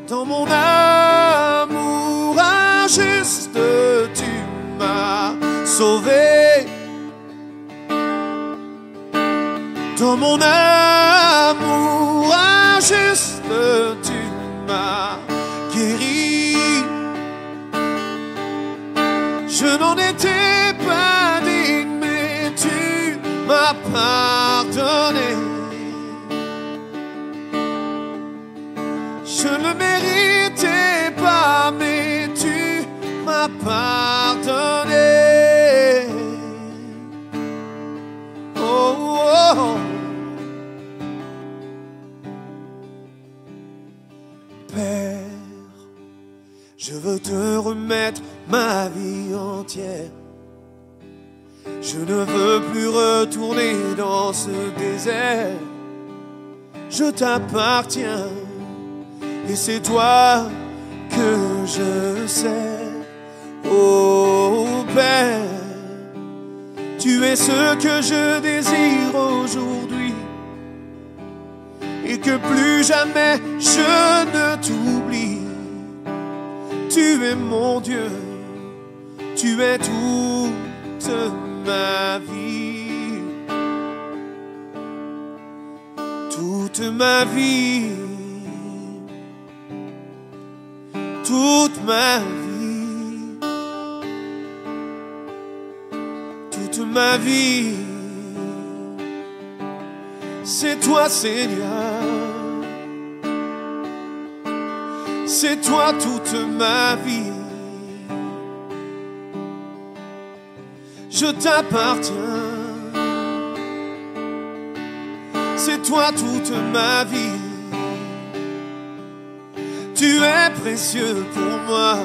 dans mon amour injuste, tu m'as sauvé. Dans mon amour injuste, tu m'as guéri. Je n'en étais pas digne, mais tu m'as pardonné. Je ne le méritais pas, mais tu m'as pardonné. Oh, oh, oh. Père, je veux te remettre ma vie entière. Je ne veux plus retourner dans ce désert. Je t'appartiens et c'est toi que je sais. Oh Père, tu es ce que je désire aujourd'hui, et que plus jamais je ne t'oublie. Tu es mon Dieu, tu es toute ma vie, toute ma vie, toute ma vie, toute ma vie. C'est toi, Seigneur, c'est toi toute ma vie. Je t'appartiens, c'est toi toute ma vie. Tu es précieux pour moi,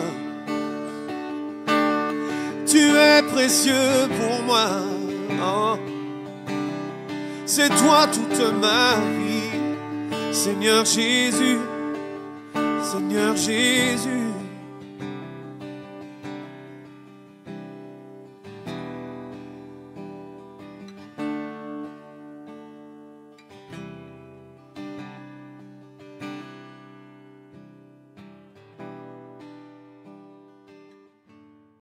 tu es précieux pour moi. Oh. C'est toi toute ma vie, Seigneur Jésus, Seigneur Jésus.